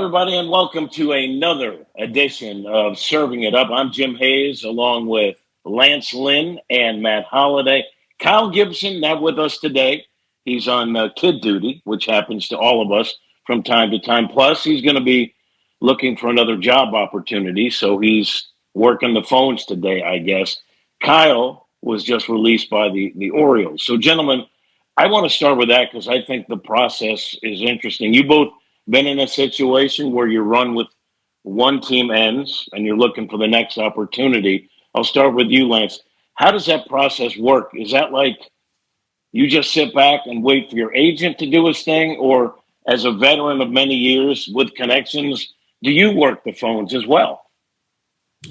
everybody, and welcome to another edition of Serving It Up. I'm Jim Hayes, along with Lance Lynn and Matt Holliday. Kyle Gibson, not with us today. He's on kid duty, which happens to all of us from time to time. Plus, he's going to be looking for another job opportunity, so he's working the phones today, I guess. Kyle was just released by the Orioles. So, gentlemen, I want to start with that because I think the process is interesting. You both been in a situation where your run with one team ends and you're looking for the next opportunity. I'll start with you, Lance. How does that process work? Is that like you just sit back and wait for your agent to do his thing? Or as a veteran of many years with connections, do you work the phones as well?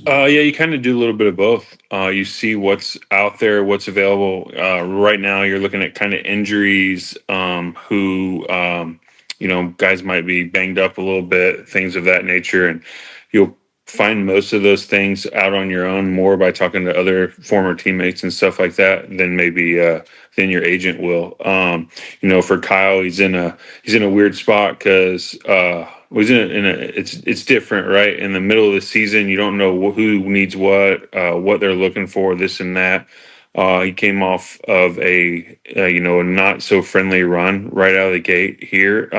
Yeah, you kind of do a little bit of both. You see what's out there, what's available. Right now, you're looking at kind of injuries, guys might be banged up a little bit, things of that nature. And you'll find most of those things out on your own more by talking to other former teammates and stuff like that than maybe than your agent will. For Kyle, he's in a weird spot because it's different, right? In the middle of the season, you don't know who needs what they're looking for, this and that. He came off of a not so friendly run right out of the gate here.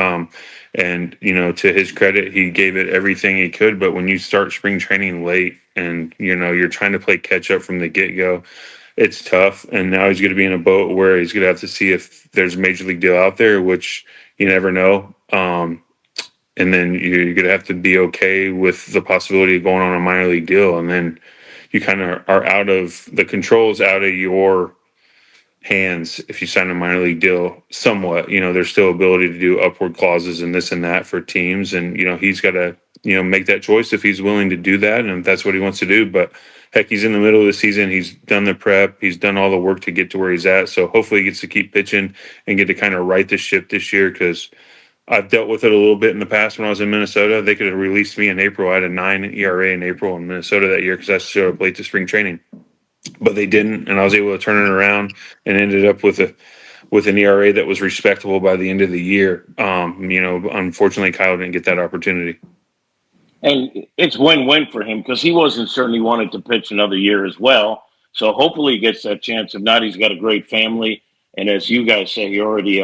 And to his credit, he gave it everything he could. But when you start spring training late and, you're trying to play catch up from the get go, it's tough. And now he's going to be in a boat where he's going to have to see if there's a major league deal out there, which you never know. And then you're going to have to be okay with the possibility of going on a minor league deal. And then you kind of are out of the controls, out of your hands if you sign a minor league deal somewhat. There's still ability to do upward clauses and this and that for teams. And, he's got to, make that choice if he's willing to do that and if that's what he wants to do. But heck, he's in the middle of the season. He's done the prep. He's done all the work to get to where he's at. So hopefully he gets to keep pitching and get to kind of right the ship this year because I've dealt with it a little bit in the past when I was in Minnesota. They could have released me in April. I had a 9 ERA in April in Minnesota that year because I showed up late to spring training. But they didn't, and I was able to turn it around and ended up with an ERA that was respectable by the end of the year. Unfortunately, Kyle didn't get that opportunity. And it's win-win for him because he wasn't certainly wanted to pitch another year as well. So hopefully he gets that chance. If not, he's got a great family. And as you guys say, he already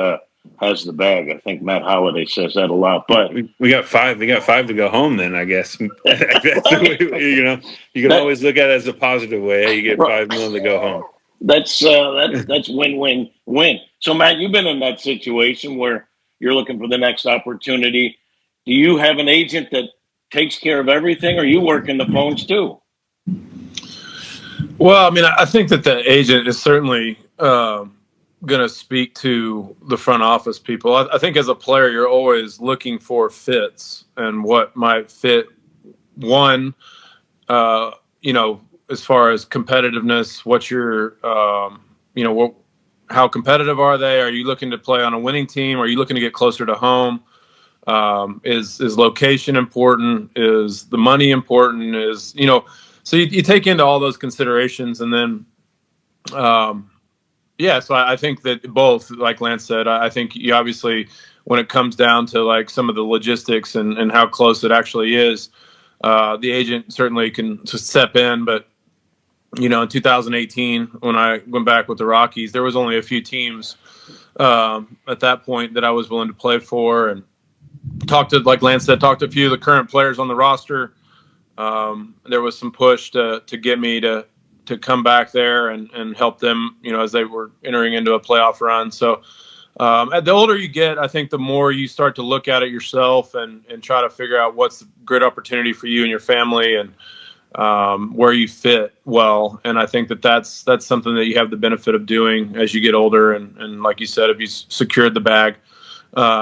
has the bag. I think Matt Holliday says that a lot. But we got 5. We got 5 to go home. Then I guess that's the way, you can always look at it as a positive way. Hey, you get $5 million to go home. That's win-win-win. So Matt, you've been in that situation where you're looking for the next opportunity. Do you have an agent that takes care of everything, or are you working the phones too? Well, I mean, I think that the agent is certainly going to speak to the front office people. I think as a player, you're always looking for fits and what might fit one, as far as competitiveness, what's your, how competitive are they? Are you looking to play on a winning team? Are you looking to get closer to home? Is location important? Is the money important? So you take into all those considerations and then, so I think that both, like Lance said, I think you obviously, when it comes down to like some of the logistics and how close it actually is, the agent certainly can just step in. But, in 2018, when I went back with the Rockies, there was only a few teams at that point that I was willing to play for, and like Lance said, talked to a few of the current players on the roster. There was some push to get me to come back there and help them, as they were entering into a playoff run. So the older you get, I think the more you start to look at it yourself and try to figure out what's a great opportunity for you and your family and where you fit well. And I think that's something that you have the benefit of doing as you get older. And like you said, if you secured the bag,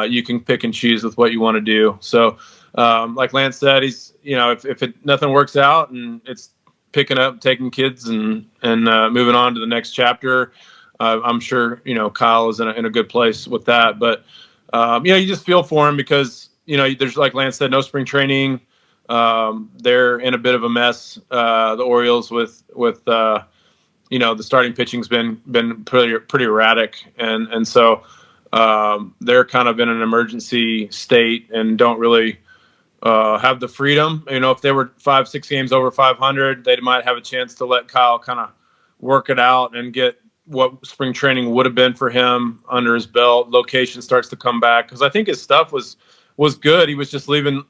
you can pick and choose with what you want to do. So like Lance said, he's, if nothing works out and it's picking up, taking kids and moving on to the next chapter, I'm sure, Kyle is in a good place with that. But, you just feel for him because, there's, like Lance said, no spring training. They're in a bit of a mess. The Orioles with the starting pitching's been pretty erratic. And so they're kind of in an emergency state and don't really have the freedom. If they were 5-6 games over 500, they might have a chance to let Kyle kind of work it out and get what spring training would have been for him under his belt. Location starts to come back, because I think his stuff was good. He was just leaving,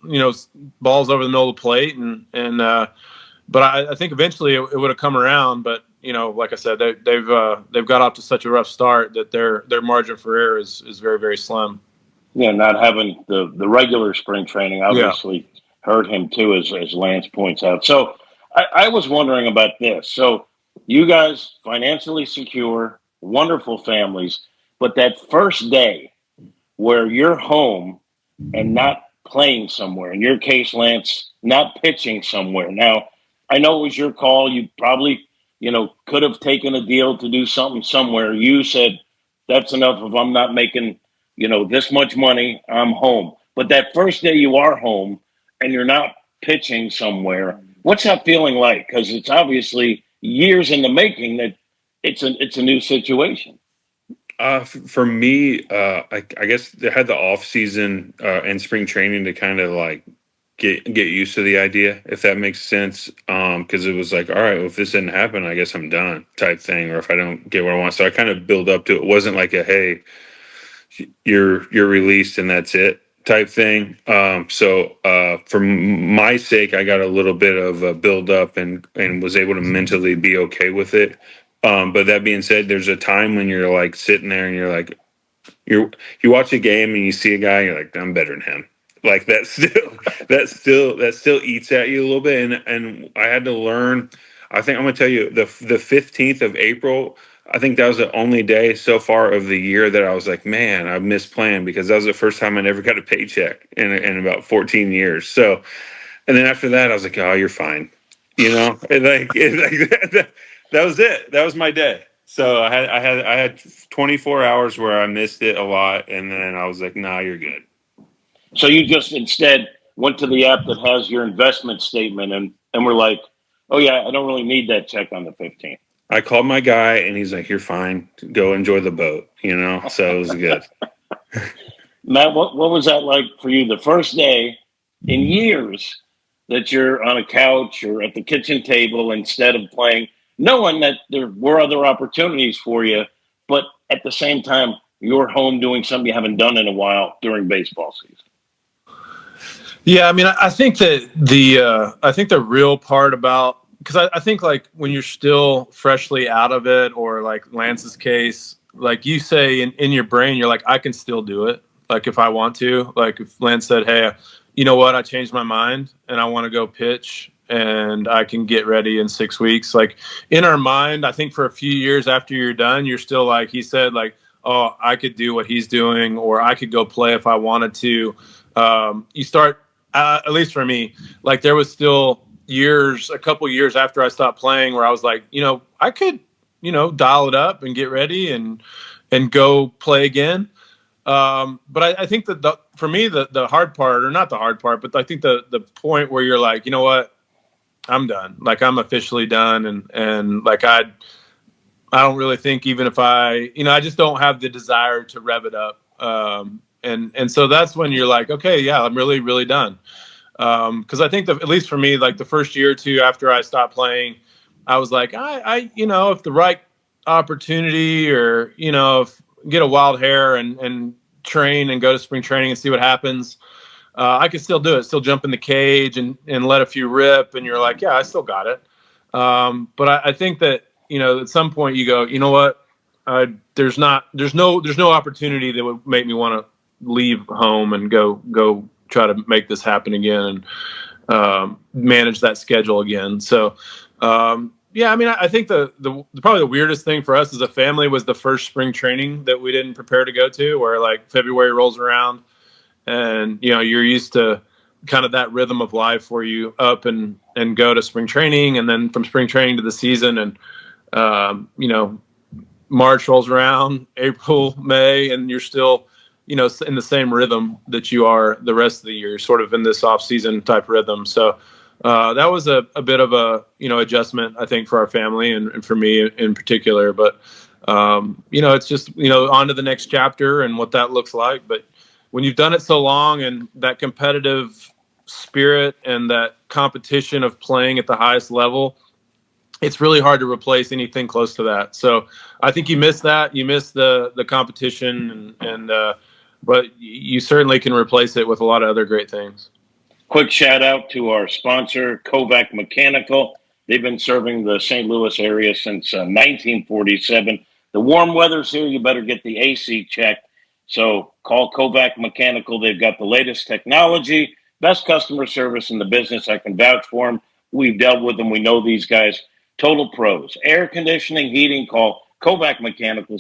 balls over the middle of the plate, but I think eventually it would have come around. But like I said, they've got off to such a rough start that their margin for error is very, very slim. Yeah, not having the regular spring training obviously hurt him too, as Lance points out. So I was wondering about this. So you guys financially secure, wonderful families, but that first day where you're home and not playing somewhere, in your case, Lance, not pitching somewhere. Now, I know it was your call. You probably, could have taken a deal to do something somewhere. You said, that's enough. If I'm not making this much money, I'm home. But that first day you are home and you're not pitching somewhere, what's that feeling like? Because it's obviously years in the making that it's a new situation. For me, I guess they had the off season and spring training to kind of like get used to the idea, if that makes sense. Because it was like, all right, well, if this didn't happen, I guess I'm done type thing, or if I don't get what I want. So I kind of build up to it. It wasn't like a, hey, you're released and that's it type thing. So for my sake, I got a little bit of a build up and was able to mentally be okay with it. But that being said, there's a time when you're like sitting there and you're like, you watch a game and you see a guy, and you're like, I'm better than him. Like that still eats at you a little bit. And I had to learn. I think I'm gonna tell you the 15th of April. I think that was the only day so far of the year that I was like, man, I missed playing, because that was the first time I never got a paycheck in about 14 years. So, and then after that, I was like, oh, you're fine. That was it. That was my day. So I had 24 hours where I missed it a lot, and then I was like, nah, you're good. So you just instead went to the app that has your investment statement and were like, oh, yeah, I don't really need that check on the 15th. I called my guy, and he's like, you're fine. Go enjoy the boat, So it was good. Matt, what was that like for you the first day in years that you're on a couch or at the kitchen table instead of playing, knowing that there were other opportunities for you, but at the same time, you're home doing something you haven't done in a while during baseball season? Yeah, I mean, I think that the real part about, because I think like when you're still freshly out of it, or like Lance's case, like you say in your brain, you're like, I can still do it. Like if I want to, like if Lance said, hey, you know what, I changed my mind and I want to go pitch and I can get ready in 6 weeks. Like in our mind, I think for a few years after you're done, you're still like, he said, like, oh, I could do what he's doing, or I could go play if I wanted to. You start, at least for me, like there was still a couple years after I stopped playing where I was like, I could, dial it up and get ready and go play again. But I think that for me, the hard part, or not the hard part, but I think the point where you're like, you know what, I'm done. Like I'm officially done. And like, I don't really think, even if I just don't have the desire to rev it up. And so that's when you're like, okay, yeah, I'm really, really done. Cause I think at least for me, like the first year or two after I stopped playing, I was like, I if the right opportunity, or, if get a wild hair and train and go to spring training and see what happens, I could still do it, still jump in the cage and let a few rip. And you're like, yeah, I still got it. But I think that, at some point you go, you know what, there's no opportunity that would make me want to leave home and go try to make this happen again and manage that schedule again. So, yeah, I mean, I think the probably the weirdest thing for us as a family was the first spring training that we didn't prepare to go to, where like February rolls around and, you're used to kind of that rhythm of life where you up and go to spring training, and then from spring training to the season, and, March rolls around, April, May, and you're still, in the same rhythm that you are the rest of the year, sort of in this off season type rhythm. So, that was a bit of a, adjustment, I think, for our family and for me in particular. But, it's just, on to the next chapter and what that looks like. But when you've done it so long and that competitive spirit and that competition of playing at the highest level, it's really hard to replace anything close to that. So I think you miss that. You miss the competition, but you certainly can replace it with a lot of other great things. Quick shout out to our sponsor, Kovac Mechanical. They've been serving the St. Louis area since 1947. The warm weather's here. You better get the AC checked. So call Kovac Mechanical. They've got the latest technology, best customer service in the business. I can vouch for them. We've dealt with them. We know these guys. Total pros. Air conditioning, heating, call Kovac Mechanical,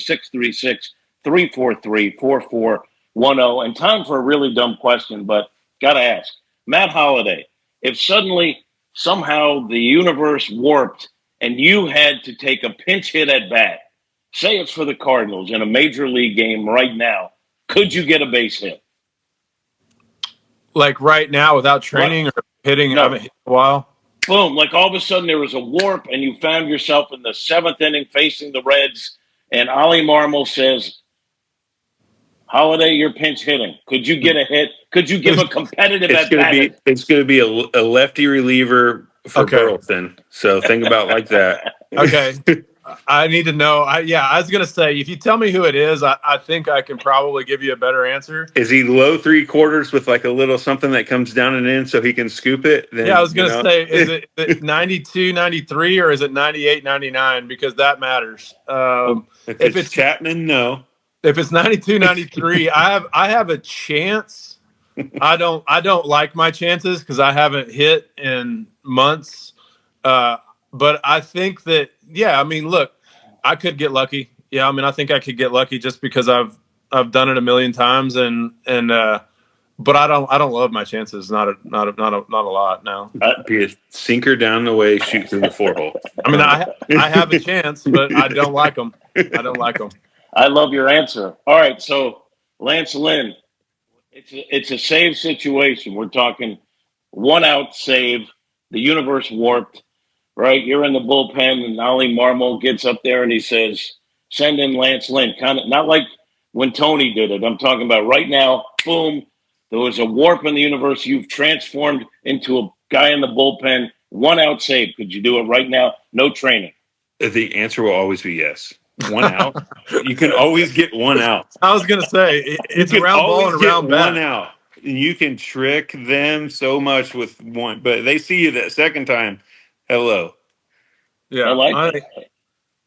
636-343-4410. And time for a really dumb question, but got to ask. Matt Holliday, if suddenly, somehow the universe warped and you had to take a pinch hit at bat, say it's for the Cardinals in a major league game right now, could you get a base hit? Like right now without training or hitting? No. I haven't hit in a while. Boom, like all of a sudden there was a warp and you found yourself in the 7th inning facing the Reds, and Oli Marmol says, Holliday, you're pinch hitting. Could you get a hit? Could you give a competitive at bat? It's going to be a lefty reliever for Burleson. So think about like that. Okay. I need to know. I was going to say, if you tell me who it is, I think I can probably give you a better answer. Is he low 3/4 with like a little something that comes down and in so he can scoop it? Then, yeah, I was going to say, is it 92, 93, or is it 98, 99? Because that matters. If it's Chapman, no. If it's 92, 93, I have a chance. I don't like my chances because I haven't hit in months. But I think that, I mean, look, I could get lucky. Yeah, I mean, I think I could get lucky just because I've done it a million times, but I don't love my chances. Not a lot. No. Be a sinker down the way, shoot through the 4-hole. I mean, I have a chance, but I don't like them. I love your answer. All right, so Lance Lynn, it's a save situation. We're talking 1-out save. The universe warped, right? You're in the bullpen, and Oli Marmol gets up there and he says, "Send in Lance Lynn." Kind of not like when Tony did it. I'm talking about right now. Boom. There was a warp in the universe. You've transformed into a guy in the bullpen. 1-out save. Could you do it right now? No training. The answer will always be yes. 1 out. You can always get 1 out. I was going to say, it's a round ball and a round bat. 1 out. You can trick them so much with one, but they see you that second time. Hello. Yeah. I like it.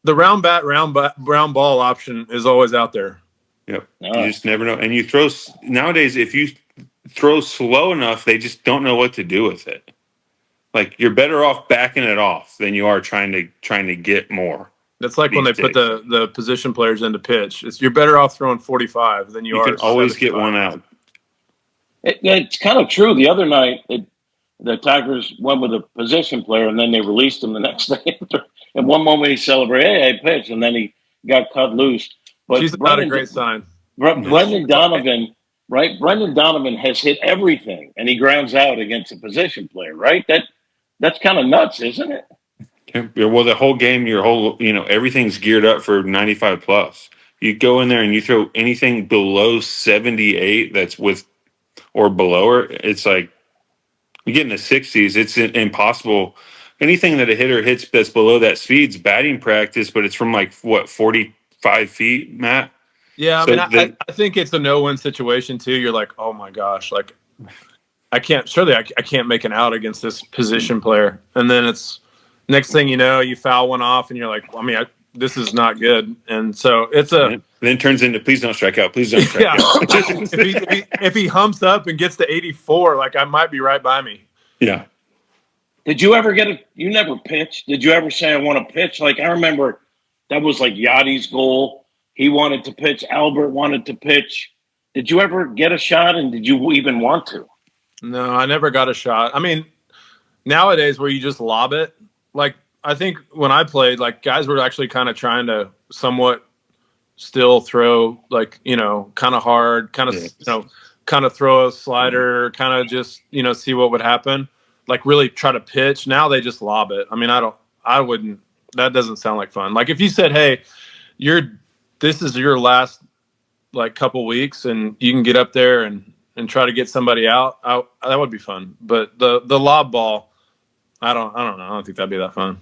The round bat, round ball option is always out there. Yep. You just never know. And you throw nowadays, if you throw slow enough, they just don't know what to do with it. Like you're better off backing it off than you are trying to get more. That's like when they put the position players into pitch. You're better off throwing 45 than you are. You can always get 1 out. It's kind of true. The other night, the Tigers went with a position player, and then they released him the next day. And one moment he celebrated, hey, I pitched, and then he got cut loose. But she's not a great sign. Brendan Donovan, right? Brendan Donovan has hit everything, and he grounds out against a position player, right? That's kind of nuts, isn't it? Well, the whole game, everything's geared up for 95 plus. You go in there and you throw anything below 78 that's with or below her, it's like you get in the 60s, it's impossible. Anything that a hitter hits that's below that speed's batting practice, but it's from 45 feet, Matt? Yeah, so I think it's a no-win situation too. You're like, oh my gosh, I can't make an out against this position player. And then it's next thing you know, you foul one off and you're like, this is not good. And so it's then it turns into please don't strike out. Please don't strike out. if he humps up and gets to 84, I might be right by me. Yeah. Did you ever you never pitched? Did you ever say I want to pitch? I remember that was Yachty's goal. He wanted to pitch. Albert wanted to pitch. Did you ever get a shot, and did you even want to? No, I never got a shot. I mean, nowadays where you just lob it, I think when I played, guys were actually kind of trying to somewhat still throw, kind of hard, kind of throw a slider, kind of just, see what would happen, really try to pitch. Now they just lob it. I mean, that doesn't sound like fun. If you said, hey, this is your last, couple weeks and you can get up there and and try to get somebody out, that would be fun. But the lob ball, I don't know. I don't think that'd be that fun.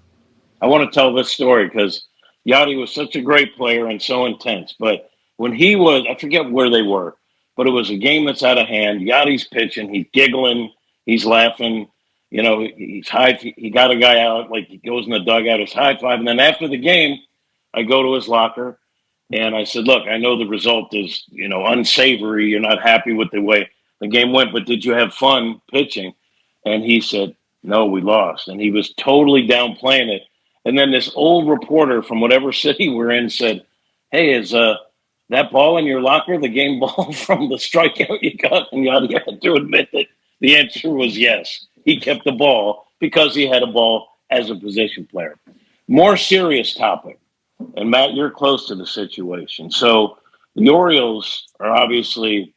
I want to tell this story because Yachty was such a great player and so intense. But when he was, I forget where they were, but it was a game that's out of hand. Yachty's pitching, he's giggling, he's laughing. You know, he's high. He got a guy out, like he goes in the dugout, he's high five. And then after the game, I go to his locker and I said, "Look, I know the result is, unsavory. You're not happy with the way the game went, but did you have fun pitching?" And he said, "No, we lost." And he was totally downplaying it. And then this old reporter from whatever city we're in said, "Hey, is that ball in your locker the game ball from the strikeout you got?" And Yachty had to admit that the answer was yes. He kept the ball because he had a ball as a position player. More serious topic. And Matt, you're close to the situation. So the Orioles are obviously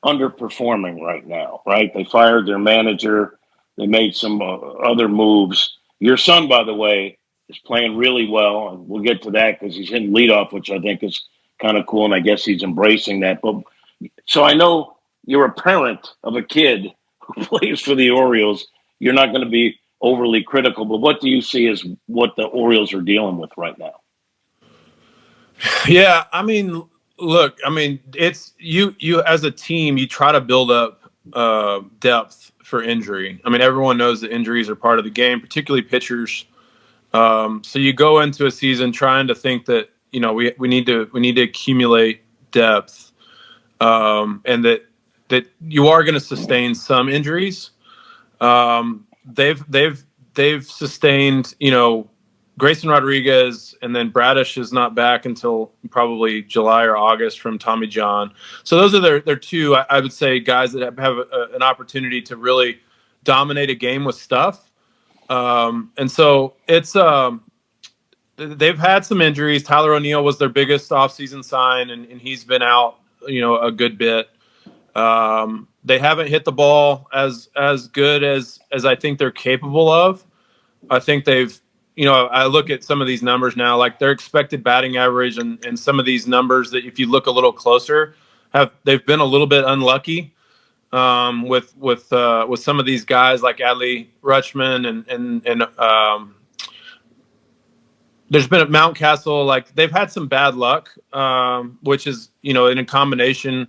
underperforming right now, right? They fired their manager. They made some other moves. Your son, by the way, is playing really well, and we'll get to that because he's hitting leadoff, which I think is kind of cool, and I guess he's embracing that. But so I know you're a parent of a kid who plays for the Orioles. You're not going to be overly critical, but what do you see as what the Orioles are dealing with right now? Yeah, I mean, look, it's you as a team, you try to build up depth for injury. I mean, everyone knows that injuries are part of the game, particularly pitchers. So you go into a season trying to think that we need to accumulate depth, and that you are going to sustain some injuries. They've sustained Grayson Rodriguez, and then Bradish is not back until probably July or August from Tommy John. So those are their two, I would say, guys that have an opportunity to really dominate a game with stuff. And so it's they've had some injuries. Tyler O'Neill was their biggest offseason sign, and he's been out, a good bit. They haven't hit the ball as good as I think they're capable of. I think they've, I look at some of these numbers now, like their expected batting average and some of these numbers that if you look a little closer, they've been a little bit unlucky with some of these guys like Adley Rutschman and there's been at Mountcastle, like they've had some bad luck, which is, in a combination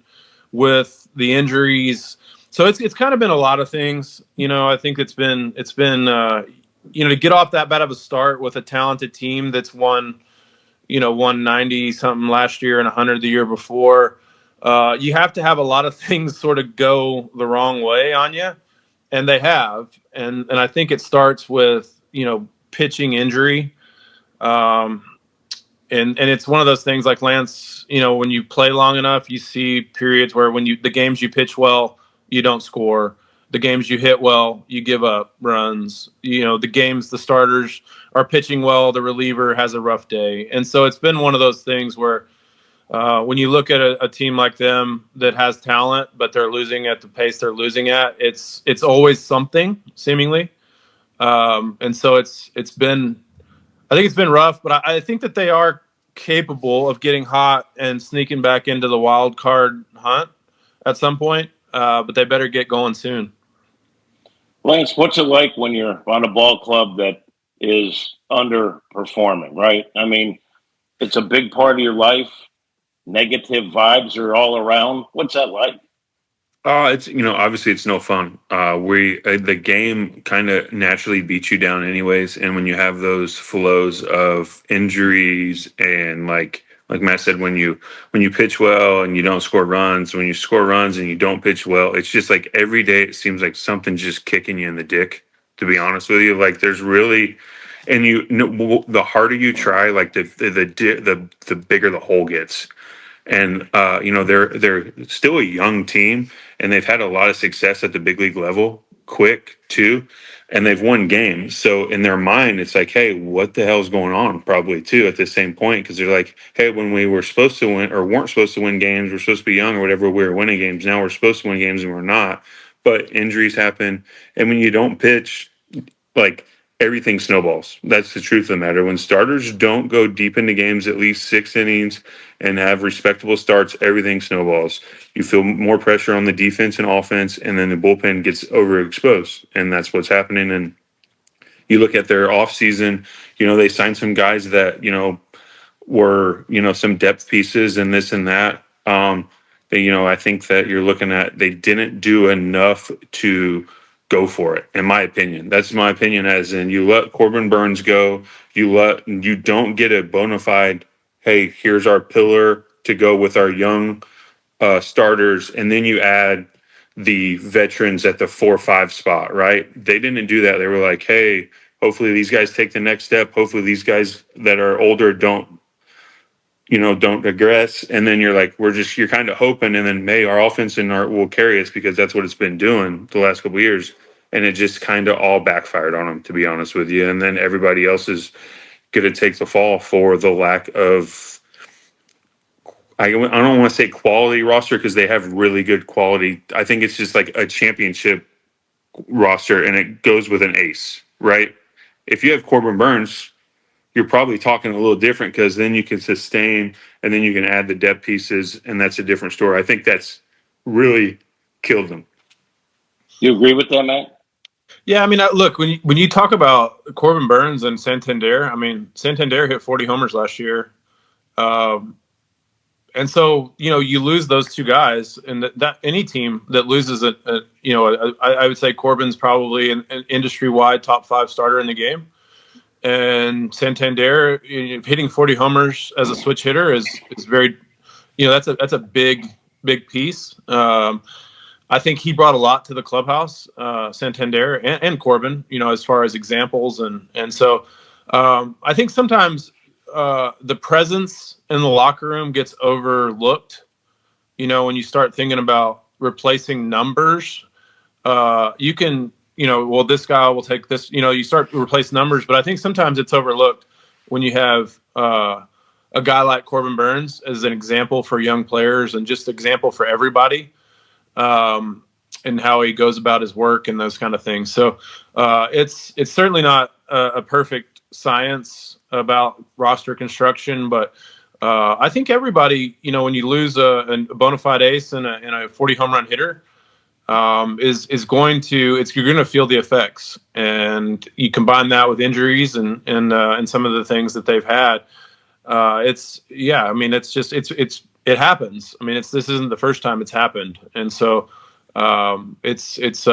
with the injuries. So it's kind of been a lot of things. I think it's been to get off that bad of a start with a talented team that's won 90 something last year and 100 the year before. You have to have a lot of things sort of go the wrong way on you, and they have. And I think it starts with pitching injury. And it's one of those things like Lance, when you play long enough, you see periods where the games you pitch well, you don't score. The games you hit well, you give up runs. The games the starters are pitching well, the reliever has a rough day. And so it's been one of those things where when you look at a team like them that has talent, but they're losing at the pace they're losing at, it's always something seemingly. And so I think it's been rough, but I think that they are capable of getting hot and sneaking back into the wild card hunt at some point. But they better get going soon. Lance, what's it like when you're on a ball club that is underperforming, right? I mean, it's a big part of your life. Negative vibes are all around. What's that like? It's obviously it's no fun. The game kind of naturally beats you down anyways, and when you have those flows of injuries and like Matt said, when you pitch well and you don't score runs, when you score runs and you don't pitch well, it's just like every day it seems like something's just kicking you in the dick. To be honest with you, like there's really, and the harder you try, like the bigger the hole gets. And they're still a young team, and they've had a lot of success at the big league level, quick too, and they've won games. So in their mind, it's like, hey, what the hell's going on? Probably too at the same point, because they're like, hey, when we were supposed to win or weren't supposed to win games, we're supposed to be young or whatever, we were winning games. Now we're supposed to win games and we're not. But injuries happen, and when you don't pitch, like everything snowballs. That's the truth of the matter. When starters don't go deep into games, at least 6 innings, and have respectable starts, everything snowballs. You feel more pressure on the defense and offense, and then the bullpen gets overexposed, and that's what's happening. And you look at their offseason, they signed some guys that, were, some depth pieces and this and that. I think that you're looking at, they didn't do enough to go for it, in my opinion. That's my opinion, as in you let Corbin Burns go, you don't get a bona fide, hey, here's our pillar to go with our young starters, and then you add the veterans at the 4-5 spot, right? They didn't do that. They were like, hey, hopefully these guys take the next step. Hopefully these guys that are older don't digress. And then you're like, you're kind of hoping, and then our offense will carry us, because that's what it's been doing the last couple of years. And it just kind of all backfired on them, to be honest with you. And then everybody else is going to take the fall for the lack of, I don't want to say quality roster, because they have really good quality. I think it's just like a championship roster, and it goes with an ace, right? If you have Corbin Burns, you're probably talking a little different, because then you can sustain, and then you can add the depth pieces, and that's a different story. I think that's really killed them. You agree with that, Matt? Yeah, I mean, look, when you talk about Corbin Burns and Santander, I mean, Santander hit 40 homers last year. And so, you lose those two guys, and that any team that loses I would say Corbin's probably an industry-wide top 5 starter in the game. And Santander hitting 40 homers as a switch hitter is very, that's a big piece. I think he brought a lot to the clubhouse, Santander and Corbin, as far as examples. And so I think sometimes the presence in the locker room gets overlooked. When you start thinking about replacing numbers, you can, this guy will take this, you start to replace numbers, but I think sometimes it's overlooked when you have a guy like Corbin Burns as an example for young players, and just example for everybody, and how he goes about his work and those kind of things. So it's certainly not a perfect science about roster construction, but I think everybody, when you lose a bona fide ace and a 40 home run hitter, you're going to feel the effects, and you combine that with injuries and some of the things that they've had. It happens. I mean, this isn't the first time it's happened. And so, it's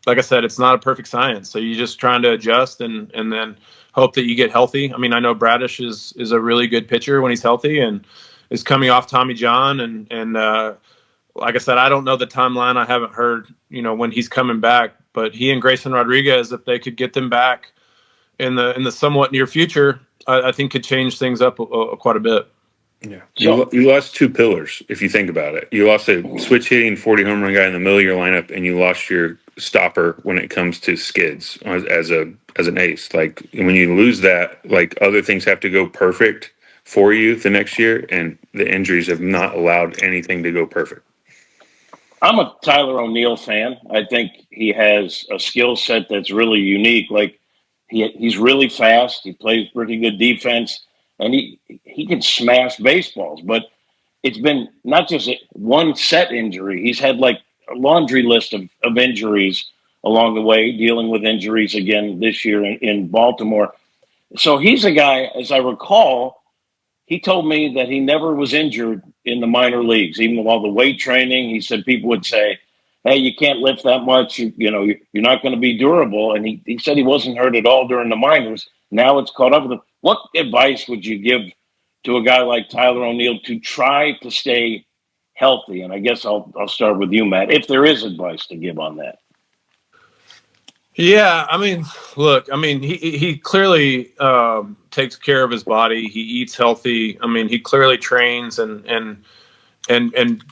like I said, it's not a perfect science. So you're just trying to adjust and then hope that you get healthy. I mean, I know Bradish is a really good pitcher when he's healthy and is coming off Tommy John, and like I said, I don't know the timeline. I haven't heard, when he's coming back, but he and Grayson Rodriguez, if they could get them back in the somewhat near future, I think could change things up quite a bit. Yeah. You lost 2 pillars, if you think about it. You lost a switch hitting 40 home run guy in the middle of your lineup, and you lost your stopper when it comes to skids as an ace. Like, when you lose that, like, other things have to go perfect for you the next year, and the injuries have not allowed anything to go perfect. I'm a Tyler O'Neill fan. I think he has a skill set that's really unique. Like, he's really fast. He plays pretty good defense, and he can smash baseballs. But it's been not just one set injury. He's had like a laundry list of injuries along the way, dealing with injuries again this year in Baltimore. So he's a guy, as I recall, he told me that he never was injured in the minor leagues, even with all the weight training. He said people would say, hey, you can't lift that much. You're not going to be durable. And he said he wasn't hurt at all during the minors. Now it's caught up with him. What advice would you give to a guy like Tyler O'Neill to try to stay healthy? And I guess I'll start with you, Matt, if there is advice to give on that. Yeah, I mean, look, he clearly takes care of his body. He eats healthy. I mean, he clearly trains and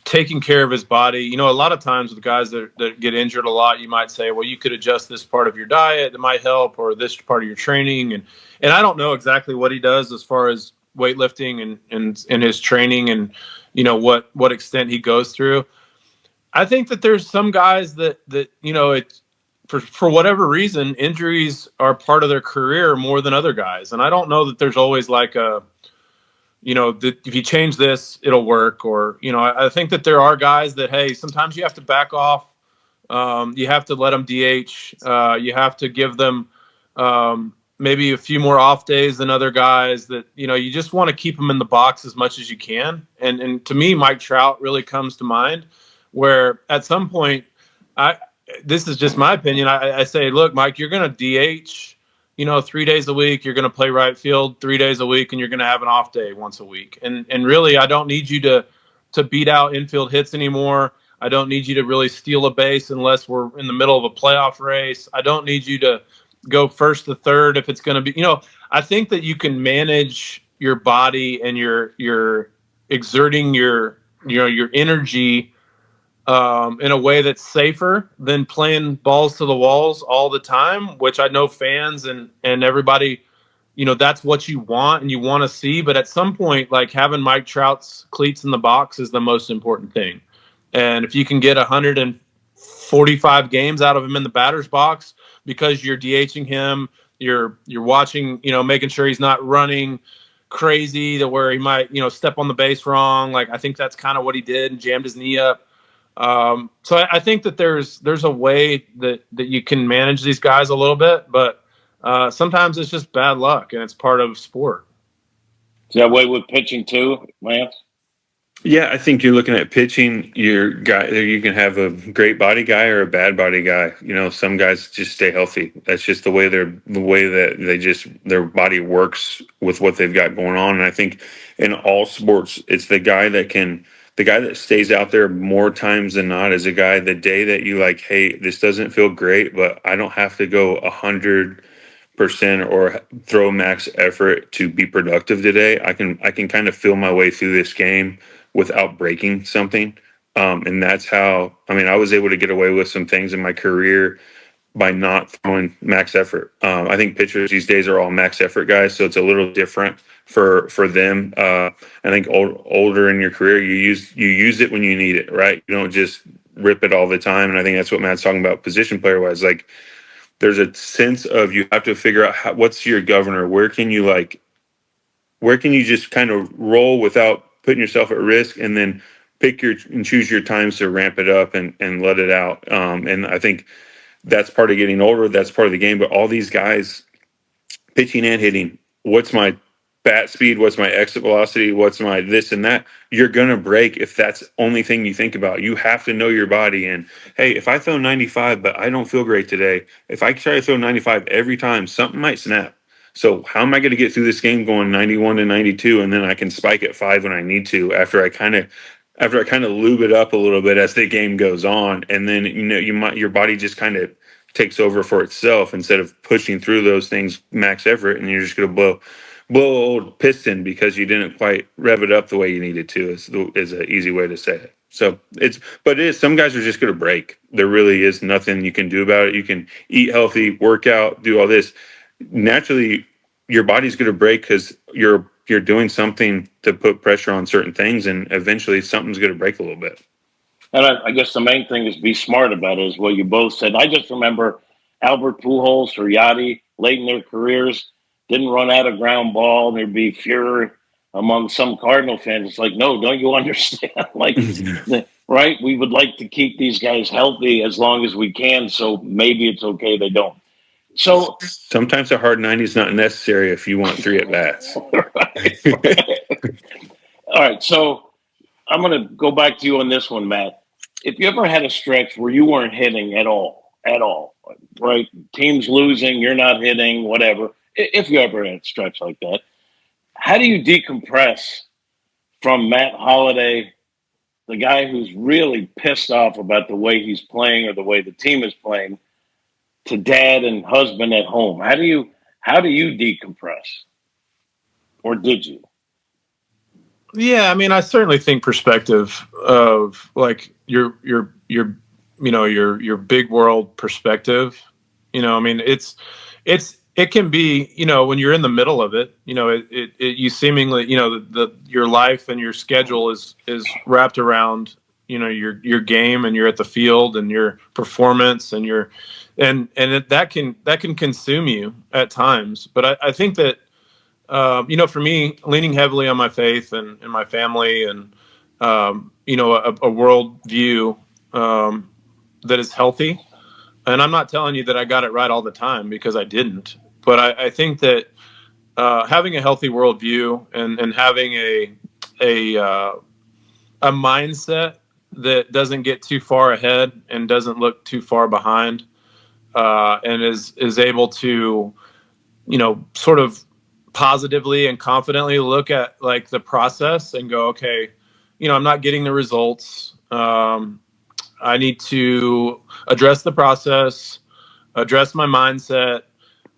taking care of his body. A lot of times with guys that get injured a lot, you might say, well, you could adjust this part of your diet that might help, or this part of your training. And I don't know exactly what he does as far as weightlifting and his training and, what extent he goes through. I think that there's some guys that for whatever reason, injuries are part of their career more than other guys. And I don't know that there's always like a, if you change this, it'll work. Or, I think that there are guys that, hey, sometimes you have to back off. You have to let them DH. You have to give them maybe a few more off days than other guys that, you just want to keep them in the box as much as you can. And to me, Mike Trout really comes to mind, where at some point, this is just my opinion. I say, look, Mike, you're going to DH, 3 days a week. You're going to play right field 3 days a week, and you're going to have an off day once a week. And really, I don't need you to beat out infield hits anymore. I don't need you to really steal a base unless we're in the middle of a playoff race. I don't need you to go first to third if it's going to be, I think that you can manage your body and you're exerting your energy in a way that's safer than playing balls to the walls all the time, which I know fans and everybody, that's what you want and you want to see. But at some point, like, having Mike Trout's cleats in the box is the most important thing. And if you can get 145 games out of him in the batter's box because you're DHing him, you're watching, making sure he's not running crazy to where he might, step on the base wrong. Like, I think that's kind of what he did and jammed his knee up. So I think that there's a way that you can manage these guys a little bit, but sometimes it's just bad luck and it's part of sport. Is that way with pitching too, Lance? Yeah, I think you're looking at pitching. You can have a great body guy or a bad body guy. Some guys just stay healthy. That's just the way that their body works with what they've got going on. And I think in all sports, it's the guy that stays out there more times than not is a guy the day that you like, hey, this doesn't feel great, but I don't have to go 100% or throw max effort to be productive today. I can kind of feel my way through this game without breaking something. And that's how, I was able to get away with some things in my career by not throwing max effort. I think pitchers these days are all max effort guys, so it's a little different for them. I think older in your career, you use it when you need it, right? You don't just rip it all the time. And I think that's what Matt's talking about position player wise. Like, there's a sense of you have to figure out what's your governor. Where can you just kind of roll without putting yourself at risk, and then pick and choose your times to ramp it up and let it out. And I think that's part of getting older. That's part of the game. But all these guys, pitching and hitting, what's my bat speed? What's my exit velocity? What's my this and that? You're going to break if that's the only thing you think about. You have to know your body. And, hey, if I throw 95, but I don't feel great today, if I try to throw 95 every time, something might snap. So how am I going to get through this game going 91 to 92, and then I can spike at 5 when I need to after I kind of lube it up a little bit as the game goes on, and then your body just kind of takes over for itself instead of pushing through those things max effort, and you're just going to blow old piston because you didn't quite rev it up the way you needed to. Is an easy way to say it. So some guys are just going to break. There really is nothing you can do about it. You can eat healthy, work out, do all this. Naturally, your body's going to break because you're doing something to put pressure on certain things, and eventually something's going to break a little bit. And I guess the main thing is be smart about it, is what you both said. I just remember Albert Pujols or Yachty late in their careers didn't run out of ground ball. There'd be fury among some Cardinal fans. It's like, no, don't you understand? Right? We would like to keep these guys healthy as long as we can, so maybe it's okay they don't. So sometimes a hard 90 is not necessary if you want 3 at bats. Right. All right, so I'm going to go back to you on this one, Matt. If you ever had a stretch where you weren't hitting at all, right? Team's losing, you're not hitting, whatever. If you ever had a stretch like that, how do you decompress from Matt Holliday, the guy who's really pissed off about the way he's playing or the way the team is playing, to dad and husband at home? How do you decompress? Or did you? Yeah, I certainly think perspective of like your big world perspective. It can be, when you're in the middle of it, you seemingly, your life and your schedule is wrapped around, your game, and you're at the field and your performance and that can consume you at times. But I think that for me, leaning heavily on my faith and my family and a world view that is healthy. And I'm not telling you that I got it right all the time, because I didn't. But I think that having a healthy worldview and having a mindset that doesn't get too far ahead and doesn't look too far behind, and is able to, sort of positively and confidently look at like the process and go, okay, I'm not getting the results. I need to address the process, address my mindset,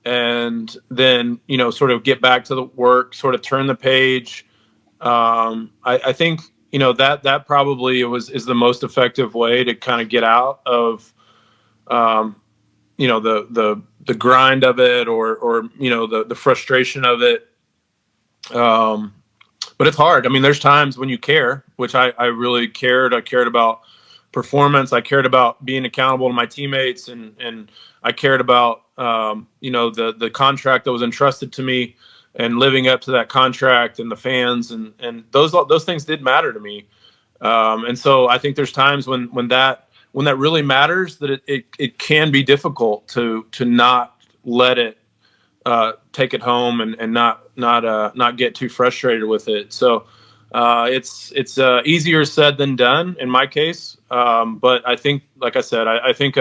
and then, sort of get back to the work, sort of turn the page. I think, that probably is the most effective way to kind of get out of, the grind of it, or the frustration of it. But it's hard. I mean, there's times when you care, which I really cared. I cared about performance. I cared about being accountable to my teammates, and I cared about, the contract that was entrusted to me, and living up to that contract, and the fans, and those things did matter to me. And so I think there's times when that really matters, that it can be difficult to not let it take it home, and not get too frustrated with it. So it's easier said than done in my case. But I think, like I said, I think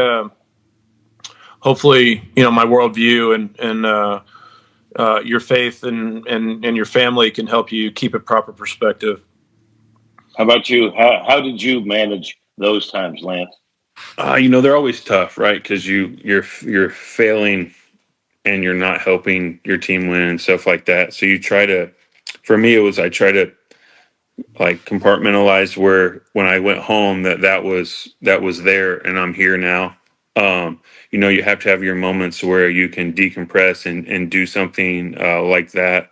hopefully, my worldview and your faith and your family can help you keep a proper perspective. How about you? How did you manage those times, Lance? They're always tough, right? Because you're failing and you're not helping your team win and stuff like that. So for me, I try to like compartmentalize where when I went home that was there, and I'm here now. You have to have your moments where you can decompress and do something like that,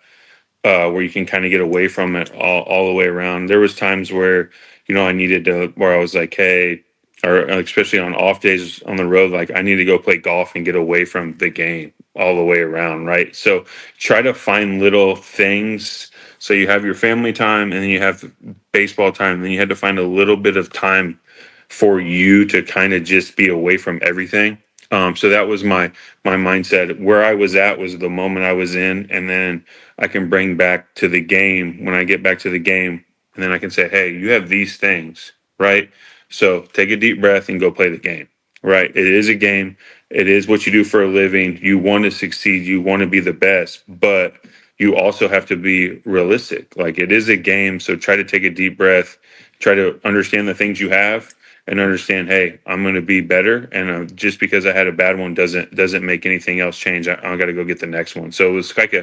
where you can kind of get away from it all the way around. There was times where, where I was like, hey, or especially on off days on the road, like I need to go play golf and get away from the game all the way around, right? So try to find little things. So you have your family time, and then you have baseball time, and then you had to find a little bit of time for you to kind of just be away from everything. So that was my mindset. Where I was at was the moment I was in, and then I can bring back to the game when I get back to the game, and then I can say, hey, you have these things, right? So take a deep breath and go play the game, right? It is a game. It is what you do for a living. You want to succeed. You want to be the best, but you also have to be realistic. Like, it is a game. So try to take a deep breath, try to understand the things you have, and understand, hey, I'm going to be better. And just because I had a bad one doesn't make anything else change. I got to go get the next one. So it was like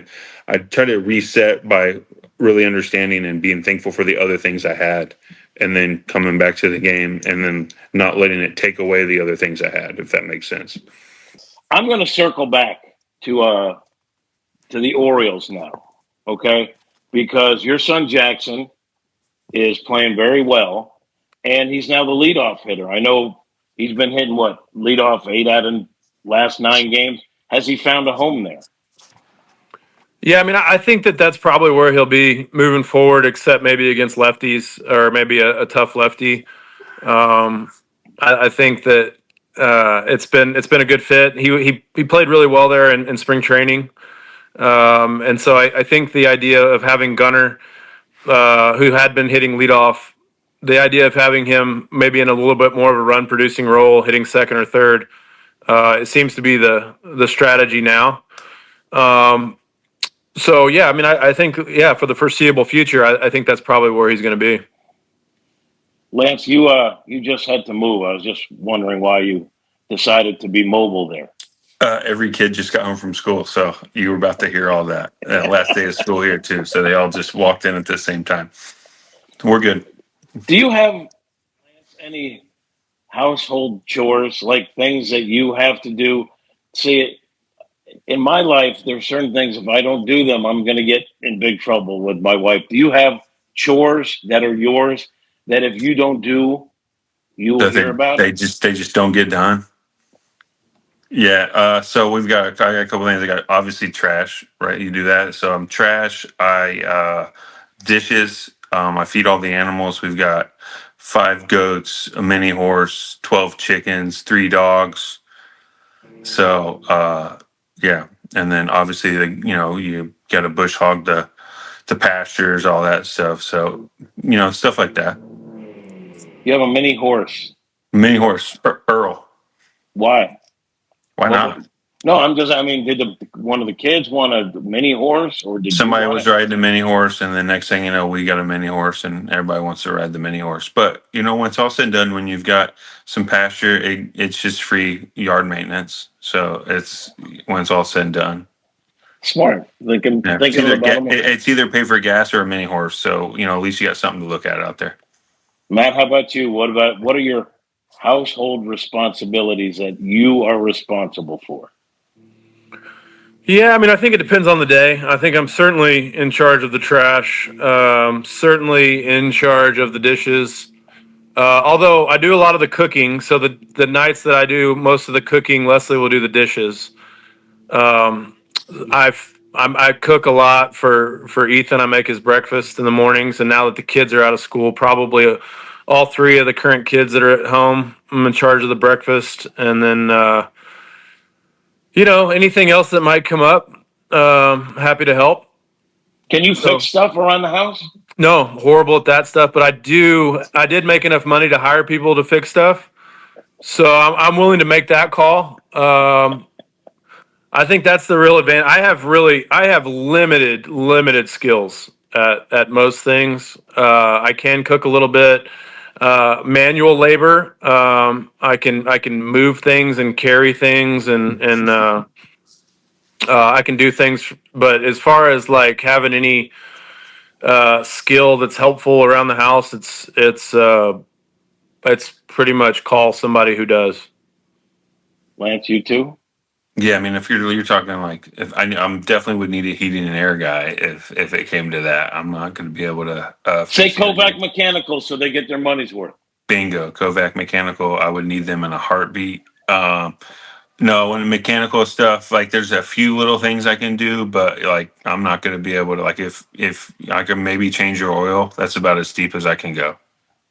I try to reset by really understanding and being thankful for the other things I had, and then coming back to the game, and then not letting it take away the other things I had, if that makes sense. I'm going to circle back to the Orioles now, okay? Because your son Jackson is playing very well, and he's now the leadoff hitter. I know he's been hitting leadoff 8 out of last 9 games. Has he found a home there? Yeah, I mean, I think that's probably where he'll be moving forward, except maybe against lefties, or maybe a tough lefty. I think that it's been a good fit. He played really well there in spring training, and so I think the idea of having Gunnar, who had been hitting leadoff, the idea of having him maybe in a little bit more of a run producing role, hitting second or third, it seems to be the strategy now. So yeah, I mean, I think for the foreseeable future, I think that's probably where he's going to be. Lance, you just had to move. I was just wondering why you decided to be mobile there. Every kid just got home from school, so you were about to hear all that. Last day of school here too, so they all just walked in at the same time. We're good. Do you have, Lance, any household chores, like things that you have to do? See, in my life, there's certain things, if I don't do them, I'm going to get in big trouble with my wife. Do you have chores that are yours that if you don't do, you will So hear about they it? just don't get done. Yeah. So I got a couple things. I got obviously trash, right? You do that. So I'm trash. Dishes. I feed all the animals. We've got 5 goats, a mini horse, 12 chickens, 3 dogs. So yeah, and then obviously you got to bush hog the pastures, all that stuff. So stuff like that. You have a mini horse. Mini horse, Earl. Why? Why What? not? No, I mean, did one of the kids want a mini horse, or did you Somebody want was it? riding a mini horse, and the next thing you know, we got a mini horse, and everybody wants to ride the mini horse. But when it's all said and done, when you've got some pasture, it's just free yard maintenance. So it's when it's all said and done. Smart. Thinking Yeah, thinking of the bottom line. it's either pay for gas or a mini horse. So at least you got something to look at out there. Matt, how about you? What are your household responsibilities that you are responsible for? Yeah, I mean, I think it depends on the day. I think I'm certainly in charge of the trash, certainly in charge of the dishes. Although I do a lot of the cooking, so the nights that I do most of the cooking, Leslie will do the dishes. Um, I cook a lot for Ethan. I make his breakfast in the mornings, and now that the kids are out of school, probably all 3 of the current kids that are at home, I'm in charge of the breakfast, and then anything else that might come up, happy to help. Can you So fix stuff around the house? no, horrible at that stuff, but I did make enough money to hire people to fix stuff, so I'm willing to make that call. I think that's the real advantage. I have limited skills at most things. I can cook a little bit. Manual labor. I can move things and carry things and I can do things. But as far as like having any skill that's helpful around the house, it's pretty much call somebody who does. Lance, you too? Yeah, I mean, if you're talking like if I'm definitely would need a heating and air guy if it came to that. I'm not going to be able to Say fix Kovac anything. Mechanical so they get their money's worth. Bingo, Kovac Mechanical. I would need them in a heartbeat. No, when mechanical stuff, like there's a few little things I can do, but like I'm not going to be able to like if I can maybe change your oil, that's about as deep as I can go.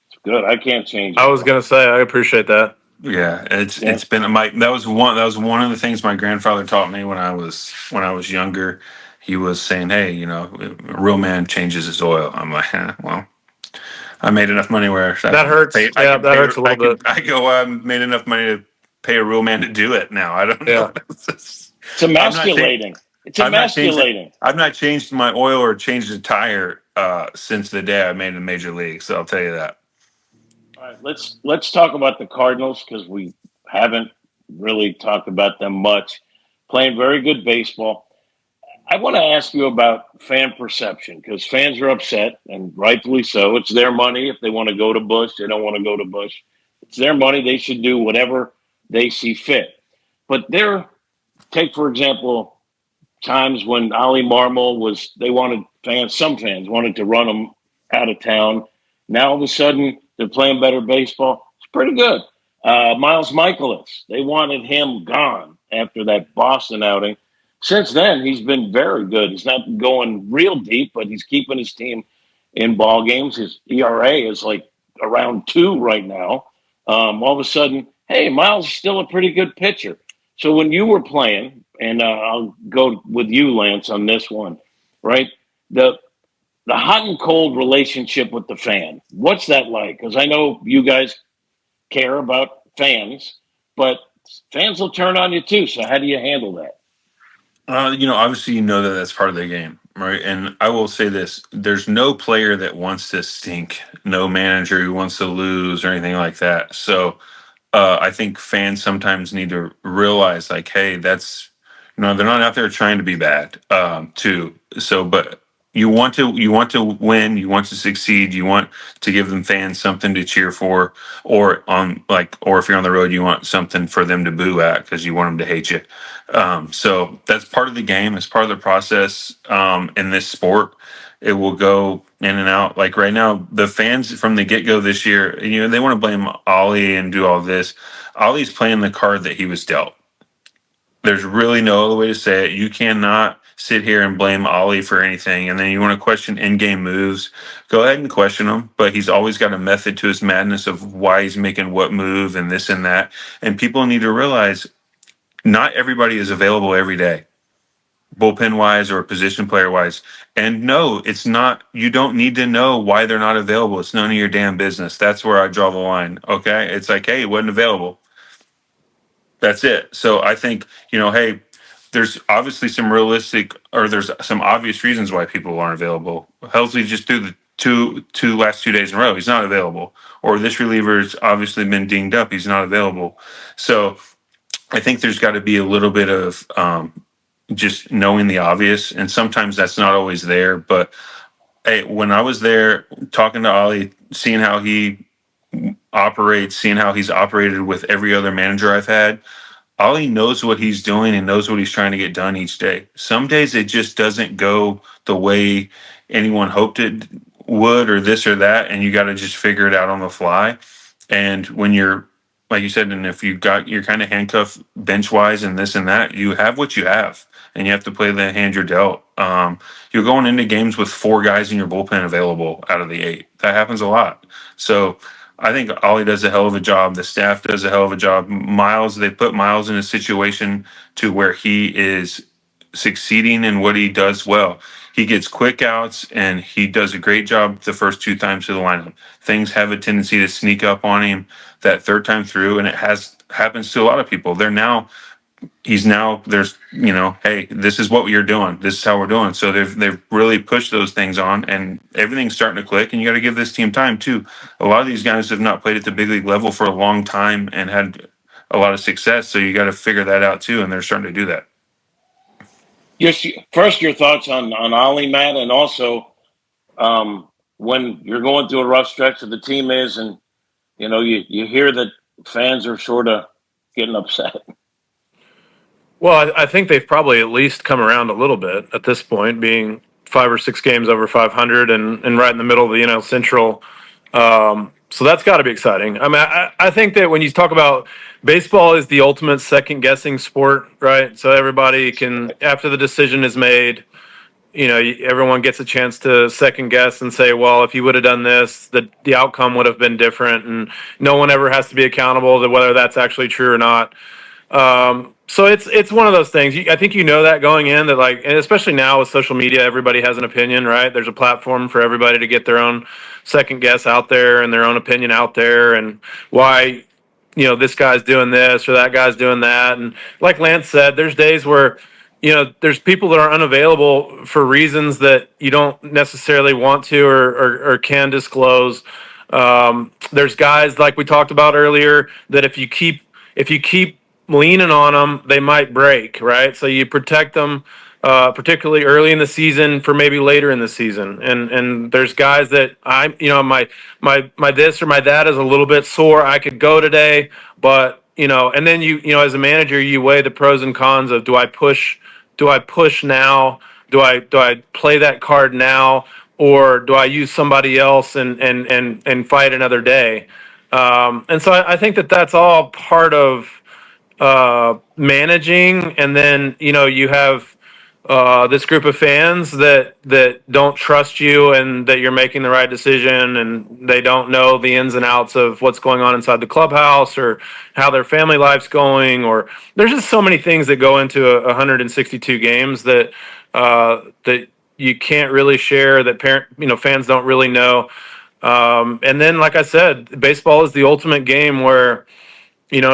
It's good. I can't change I it. was gonna say I appreciate that. Yeah, Yeah. it's been my that was one of the things my grandfather taught me when I was younger. He was saying, "Hey, a real man changes his oil." I'm like, well, I made enough money where That hurts. I Yeah, can that pay. hurts a little bit. I go. I made enough money to pay a real man to do it. Now I don't know. Yeah. It's I'm not saying emasculating. It's I've not changed it. emasculating. I've not changed my oil or changed a tire since the day I made a major league. So I'll tell you that. All right, let's talk about the Cardinals because we haven't really talked about them much. Playing very good baseball. I want to ask you about fan perception because fans are upset and rightfully so. It's their money. If they want to go to Bush, they don't want to go to Bush. It's their money. They should do whatever they see fit. But take for example times when Oli Marmol they wanted some fans wanted to run them out of town. Now all of a sudden they're playing better baseball. It's pretty good. Miles Michaelis, they wanted him gone after that Boston outing. Since then, he's been very good. He's not going real deep, but he's keeping his team in ball games. His ERA is like around 2 right now. All of a sudden, hey, Miles is still a pretty good pitcher. So when you were playing, and I'll go with you, Lance, on this one, right? The hot and cold relationship with the fan. What's that like? Because I know you guys care about fans, but fans will turn on you too. So how do you handle that? Obviously, that that's part of the game, right? And I will say this: there's no player that wants to stink, no manager who wants to lose or anything like that. So I think fans sometimes need to realize, like, hey, they're not out there trying to be bad, too. So, but you want to win, you want to succeed, you want to give them fans something to cheer for, or if you're on the road, you want something for them to boo at because you want them to hate you. So that's part of the game. It's part of the process in this sport. It will go in and out. Like right now, the fans from the get go this year, they want to blame Ollie and do all this. Ollie's playing the card that he was dealt. There's really no other way to say it. You cannot sit here and blame Oli for anything. And then you want to question in-game moves, go ahead and question him. But he's always got a method to his madness of why he's making what move and this and that. And people need to realize not everybody is available every day, bullpen wise or position player wise. And no, it's not, you don't need to know why they're not available. It's none of your damn business. That's where I draw the line. Okay. It's like, hey, it wasn't available. That's it. So I think, hey, there's obviously some realistic, or there's some obvious reasons why people aren't available. Helsley just threw the two last 2 days in a row. He's not available. Or this reliever's obviously been dinged up. He's not available. So I think there's got to be a little bit of just knowing the obvious, and sometimes that's not always there. But hey, when I was there talking to Oli, seeing how he operates, seeing how he's operated with every other manager I've had, Ollie knows what he's doing and knows what he's trying to get done each day. Some days it just doesn't go the way anyone hoped it would, or this or that, and you got to just figure it out on the fly. And when you're, like you said, and if you're kind of handcuffed bench wise and this and that, you have what you have, and you have to play the hand you're dealt. You're going into games with 4 guys in your bullpen available out of the 8. That happens a lot. So I think Ollie does a hell of a job. The staff does a hell of a job. They put Miles in a situation to where he is succeeding in what he does well. He gets quick outs and he does a great job the first 2 times to the lineup. Things have a tendency to sneak up on him that third time through, and it happens to a lot of people. There's hey, this is what you're doing, this is how we're doing. So they've really pushed those things on, and everything's starting to click. And you got to give this team time too. A lot of these guys have not played at the big league level for a long time and had a lot of success, so you got to figure that out too, and they're starting to do that. Just first, your thoughts on Oli, Matt, and also when you're going through a rough stretch of the team is, and you hear that fans are sort of getting upset. Well, I think they've probably at least come around a little bit at this point, being 5 or 6 games over 500 and right in the middle of the NL Central. So that's got to be exciting. I mean, I think that when you talk about baseball is the ultimate second guessing sport, right? So everybody can, after the decision is made, everyone gets a chance to second guess and say, well, if you would have done this, the outcome would have been different. And no one ever has to be accountable to whether that's actually true or not. So it's one of those things. I think that going in, that and especially now with social media, everybody has an opinion, right? There's a platform for everybody to get their own second guess out there and their own opinion out there, and why this guy's doing this or that guy's doing that. And like Lance said, there's days where there's people that are unavailable for reasons that you don't necessarily want to or can disclose. There's guys like we talked about earlier that if you keep leaning on them, they might break, right? So you protect them, particularly early in the season for maybe later in the season. And there's guys that my this or my that is a little bit sore. I could go today, but and then as a manager, you weigh the pros and cons of do I push now? Do I play that card now, or do I use somebody else and fight another day? And so I think that that's all part of managing. And then you have this group of fans that don't trust you and that you're making the right decision, and they don't know the ins and outs of what's going on inside the clubhouse or how their family life's going, or there's just so many things that go into 162 games that that you can't really share, that fans don't really know. And then, like I said, baseball is the ultimate game where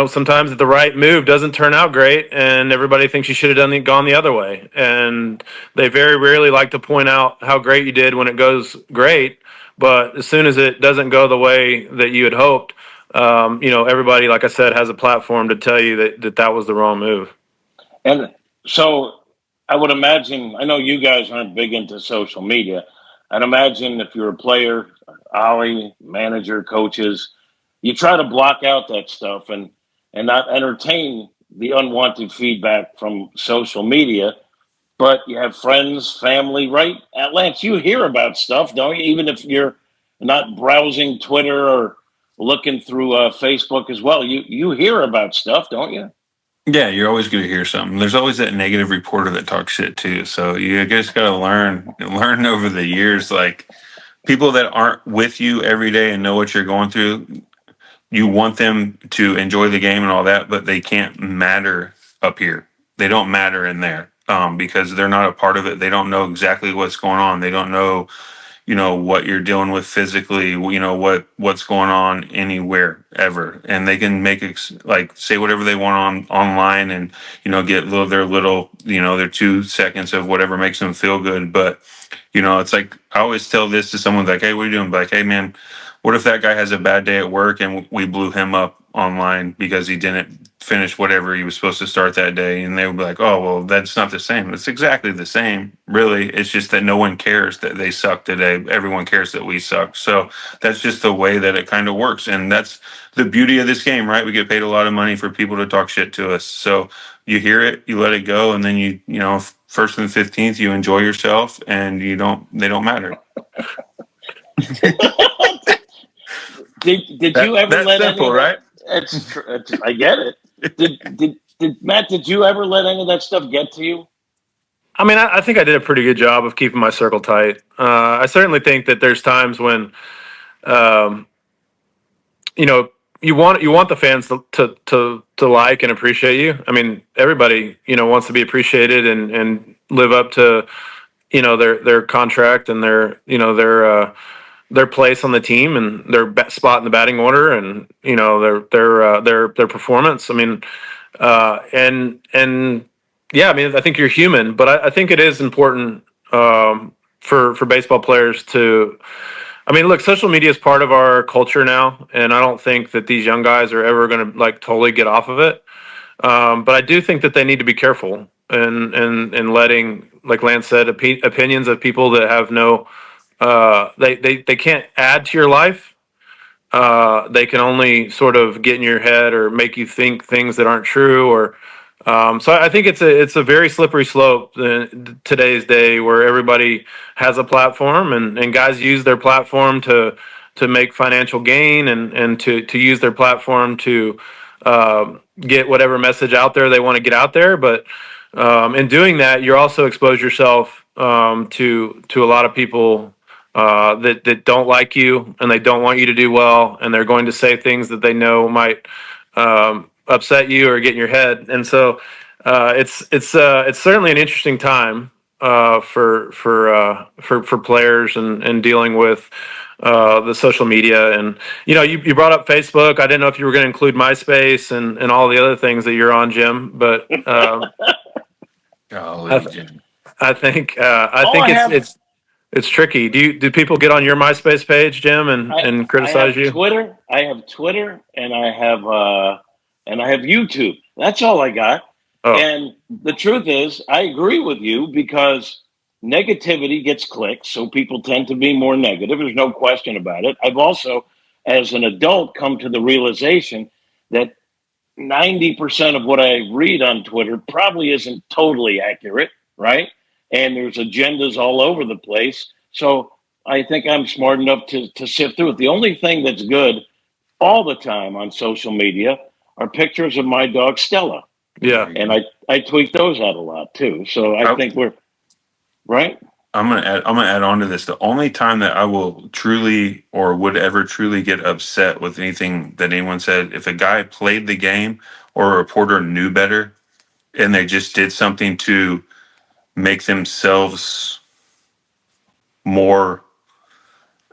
sometimes the right move doesn't turn out great, and everybody thinks you should have gone the other way. And they very rarely like to point out how great you did when it goes great. But as soon as it doesn't go the way that you had hoped, everybody, like I said, has a platform to tell you that was the wrong move. And so I would imagine, I know you guys aren't big into social media. I'd imagine if you're a player, Oli, manager, coaches, you try to block out that stuff and not entertain the unwanted feedback from social media. But you have friends, family, right? Lance, you hear about stuff, don't you? Even if you're not browsing Twitter or looking through Facebook as well, you hear about stuff, don't you? Yeah, you're always going to hear something. There's always that negative reporter that talks shit too. So you just got to learn over the years. Like people that aren't with you every day and know what you're going through, you want them to enjoy the game and all that, but they can't matter up here. They don't matter in there because they're not a part of it. They don't know exactly what's going on. They don't know, what you're dealing with physically, what's going on anywhere ever, and they can make like say whatever they want online and get their 2 seconds of whatever makes them feel good. But it's like I always tell this to someone, like, hey, what are you doing? Like, hey man, what if that guy has a bad day at work and we blew him up online because he didn't finish whatever he was supposed to start that day? And they would be like, oh, well, that's not the same. It's exactly the same, really. It's just that no one cares that they suck today. Everyone cares that we suck. So that's just the way that it kind of works. And that's the beauty of this game, right? We get paid a lot of money for people to talk shit to us. So you hear it, you let it go, and then first and 15th, you enjoy yourself, and they don't matter. Did you ever That's let simple, any of right? that? I get it. Did Matt? Did you ever let any of that stuff get to you? I mean, I think I did a pretty good job of keeping my circle tight. I certainly think that there's times when, um, you know, you want the fans to like and appreciate you. I mean, everybody wants to be appreciated and live up to their contract and their place on the team and their spot in the batting order and their performance. I mean, and yeah, I mean, I think you're human, but I think it is important for baseball players to. I mean, look, social media is part of our culture now, and I don't think that these young guys are ever going to like totally get off of it. But I do think that they need to be careful and letting, like Lance said, opinions of people that have no, they can't add to your life. They can only sort of get in your head or make you think things that aren't true. Or so I think it's a very slippery slope in today's day where everybody has a platform and guys use their platform to make financial gain and to use their platform to get whatever message out there they want to get out there. But in doing that, you also expose yourself to a lot of people that don't like you and they don't want you to do well, and they're going to say things that they know might upset you or get in your head. And so it's certainly an interesting time for players and dealing with the social media. And you brought up Facebook. I didn't know if you were going to include MySpace and all the other things that you're on, Jim. But Jim. I think I have it's tricky. Do people get on your MySpace page, Jim, and I criticize have you? Twitter. I have Twitter, and I have YouTube. That's all I got. Oh, And the truth is, I agree with you because negativity gets clicks, so people tend to be more negative. There's no question about it. I've also, as an adult, come to the realization that 90% of what I read on Twitter probably isn't totally accurate, right? And there's agendas all over the place. So I think I'm smart enough to sift through it. The only thing that's good all the time on social media are pictures of my dog Stella. yeah. And I tweet those out a lot too. So I think we're right. I'm gonna add on to this. The only time that I will truly or would ever truly get upset with anything that anyone said, if a guy played the game or a reporter knew better and they just did something to make themselves more,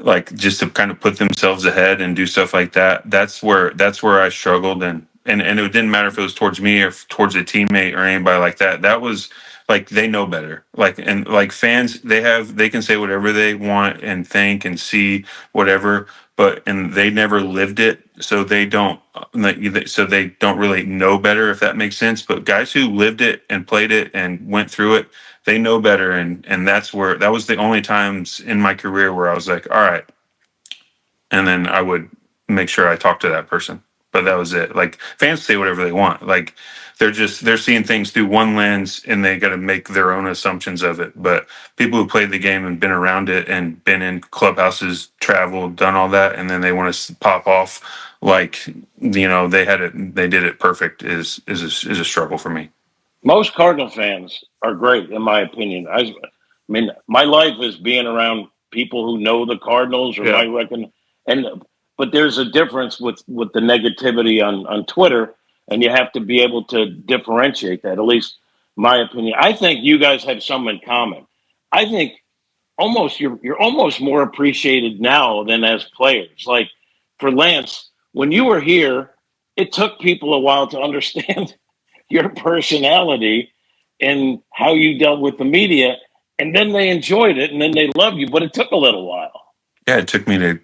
like, just to kind of put themselves ahead and do stuff like that. That's where I struggled. And it didn't matter if it was towards me or towards a teammate or anybody like that. That was like, they know better. Like, and like fans, they can say whatever they want and think and see whatever, and they never lived it, so they don't really know better, if that makes sense. But guys who lived it and played it and went through it, they know better. And that was the only times in my career where I was like, all right. And then I would make sure I talked to that person. but that was it. Like fans say whatever they want. Like they're seeing things through one lens and they got to make their own assumptions of it. But people who played the game and been around it and been in clubhouses, traveled, done all that, and then they want to pop off like they did it perfect is a struggle for me. Most Cardinal fans are great, in my opinion. I mean, my life is being around people who know the Cardinals or Yeah. might reckon, but there's a difference with the negativity on Twitter, and you have to be able to differentiate that. At least my opinion. I think you guys have some in common. I think you're almost more appreciated now than as players. Like for Lance, when you were here, it took people a while to understand your personality and how you dealt with the media, and then they enjoyed it and then they loved you, but it took a little while. Yeah, it took me to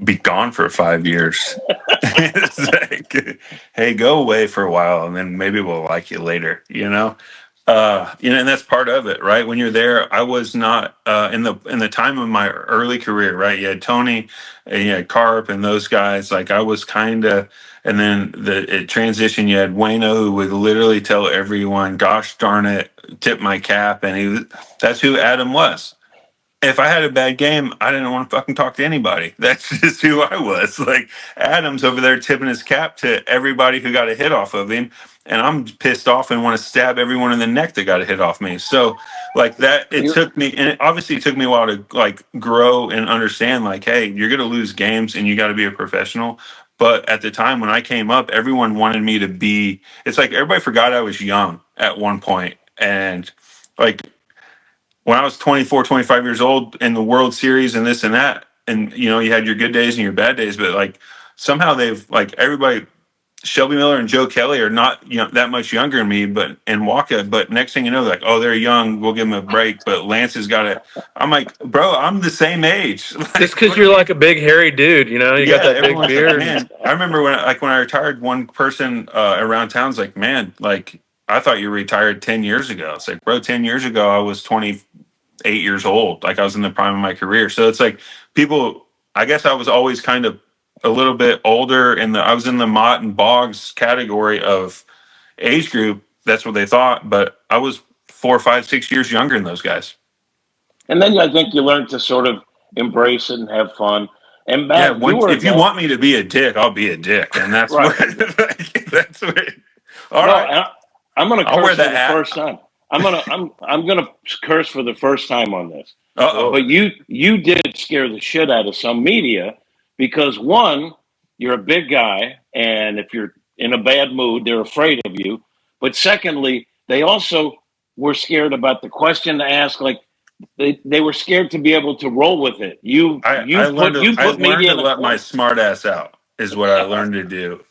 be gone for 5 years. It's like, hey, go away for a while and then maybe we'll like you later, and that's part of it, right? When you're there, I was not in the time of my early career, right? You had Tony and you had Carp and those guys. Like I was kind of, and then it transitioned. You had Wayno who would literally tell everyone, "Gosh darn it, tip my cap," and that's who Adam was. If I had a bad game, I didn't want to fucking talk to anybody. That's just who I was. Like Adam's over there tipping his cap to everybody who got a hit off of him, and I'm pissed off and want to stab everyone in the neck that got a hit off me. So, like that, it took me, and it obviously took me a while to like grow and understand. Like, hey, you're gonna lose games, and you got to be a professional. But at the time when I came up, everyone wanted me to be. It's like everybody forgot I was young at one point, and like when I was 24, 25 years old in the World Series and this and that, and you had your good days and your bad days, but like somehow they've like everybody, Shelby Miller and Joe Kelly are not that much younger than me, and Waka, but next thing you know, like, oh, they're young, we'll give them a break. But Lance has got it. I'm like, bro, I'm the same age. Like, Just because you're like a big hairy dude, you got that big everyone's beard. like, man, I remember when I retired, one person around town's like, man, like I thought you retired 10 years ago. It's like, bro, 10 years ago I was 28 years old. Like I was in the prime of my career. So it's like people, I guess I was always kind of a little bit older I was in the Mott and Boggs category of age group. That's what they thought. But I was 4, 5, 6 years younger than those guys. And then I think you learn to sort of embrace it and have fun. And Matt, if you want me to be a dick, I'll be a dick. And that's right. That's what. All right. I'm going to curse for the first time. I'm going to curse for the first time on this. Uh-oh. But you did scare the shit out of some media because one, you're a big guy, and if you're in a bad mood, they're afraid of you. But secondly, they also were scared about the question to ask. Like they were scared to be able to roll with it. I learned to let my smart ass out is what I learned to do.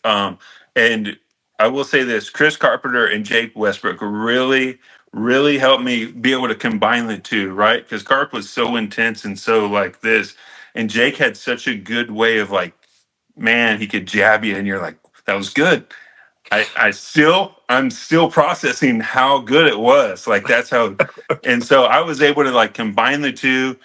And I will say this: Chris Carpenter and Jake Westbrook really, really helped me be able to combine the two, right? Because Carp was so intense and so like this, and Jake had such a good way of like, man, he could jab you, and you're like, that was good. I'm still processing how good it was. Like that's how, and so I was able to like combine the two.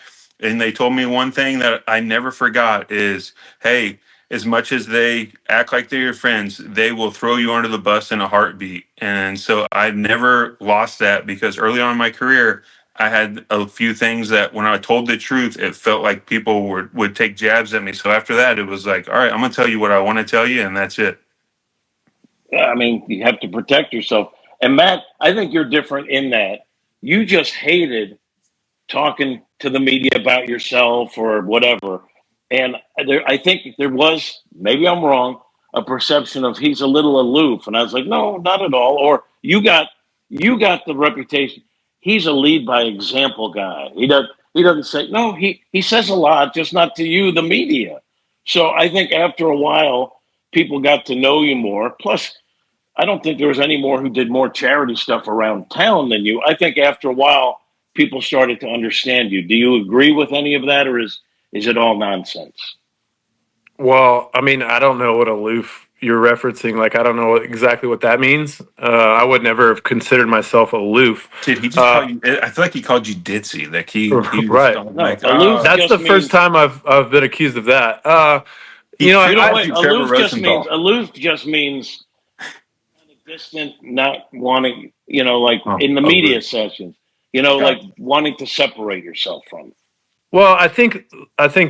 And they told me one thing that I never forgot is, hey, as much as they act like they're your friends, they will throw you under the bus in a heartbeat. And so I've never lost that because early on in my career, I had a few things that when I told the truth, it felt like people would take jabs at me. So after that, it was like, all right, I'm going to tell you what I want to tell you, and that's it. Yeah, I mean, you have to protect yourself. And Matt, I think you're different in that you just hated talking to the media about yourself or whatever. And I think there was, maybe I'm wrong, a perception of he's a little aloof. And I was like, no, not at all. Or you got the reputation. He's a lead by example guy. He doesn't say, no, he says a lot, just not to you, the media. So I think after a while, people got to know you more. Plus, I don't think there was any more who did more charity stuff around town than you. I think after a while, people started to understand you. Do you agree with any of that, or is it all nonsense? Well, I mean, I don't know what aloof you're referencing. Like, I don't know exactly what that means. I would never have considered myself aloof. Did he just call you? I feel like he called you ditzy. Like he right. was like, aloof that's the first time I've been accused of that. You know, You know what? Trevor Rosenthal. Aloof just means kind of distant, not wanting. Like Oh, in the media good. sessions. Got Like wanting to separate yourself from it. well,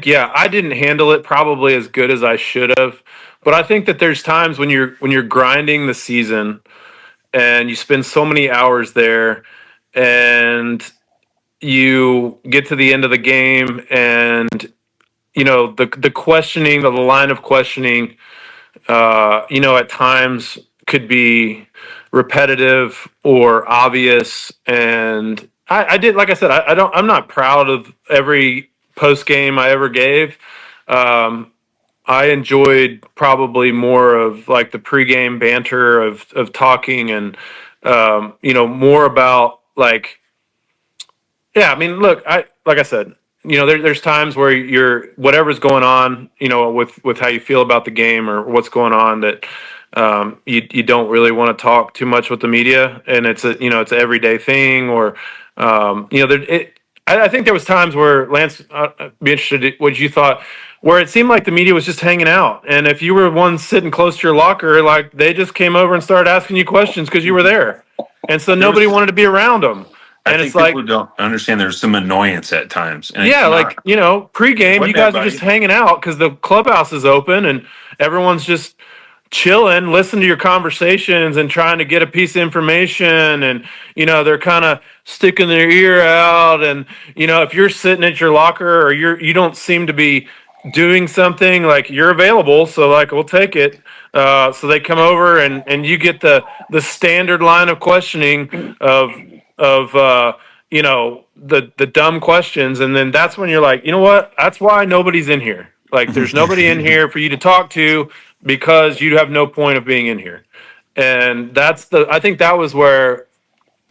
yeah, I didn't handle it probably as good as I should have, but I think that there's times when you're grinding the season and you spend so many hours there and you get to the end of the game and the questioning, the line of questioning, at times could be repetitive or obvious. And I did, like I said, I'm not proud of every post game I ever gave. I enjoyed probably more of like the pregame banter of talking and, more about like, yeah, I mean, look, like I said, there's times where you're whatever's going on, with how you feel about the game or what's going on that you don't really want to talk too much with the media, and it's it's an everyday thing, or I think there was times where Lance, I'd be interested in what you thought, where it seemed like the media was just hanging out, and if you were one sitting close to your locker, like they just came over and started asking you questions because you were there, and so nobody wanted to be around them. I And think it's like, people don't understand there's some annoyance at times. And it's yeah, not, like, pregame, you wasn't guys are everybody? just hanging out because the clubhouse is open and everyone's just chilling, listening to your conversations and trying to get a piece of information. And, they're kind of sticking their ear out. And, if you're sitting at your locker or you don't seem to be doing something, like you're available. So like, we'll take it. So they come over and you get the standard line of questioning of the dumb questions, and then that's when you're like, you know what? That's why nobody's in here. Like, there's nobody in here for you to talk to because you have no point of being in here. And I think that was where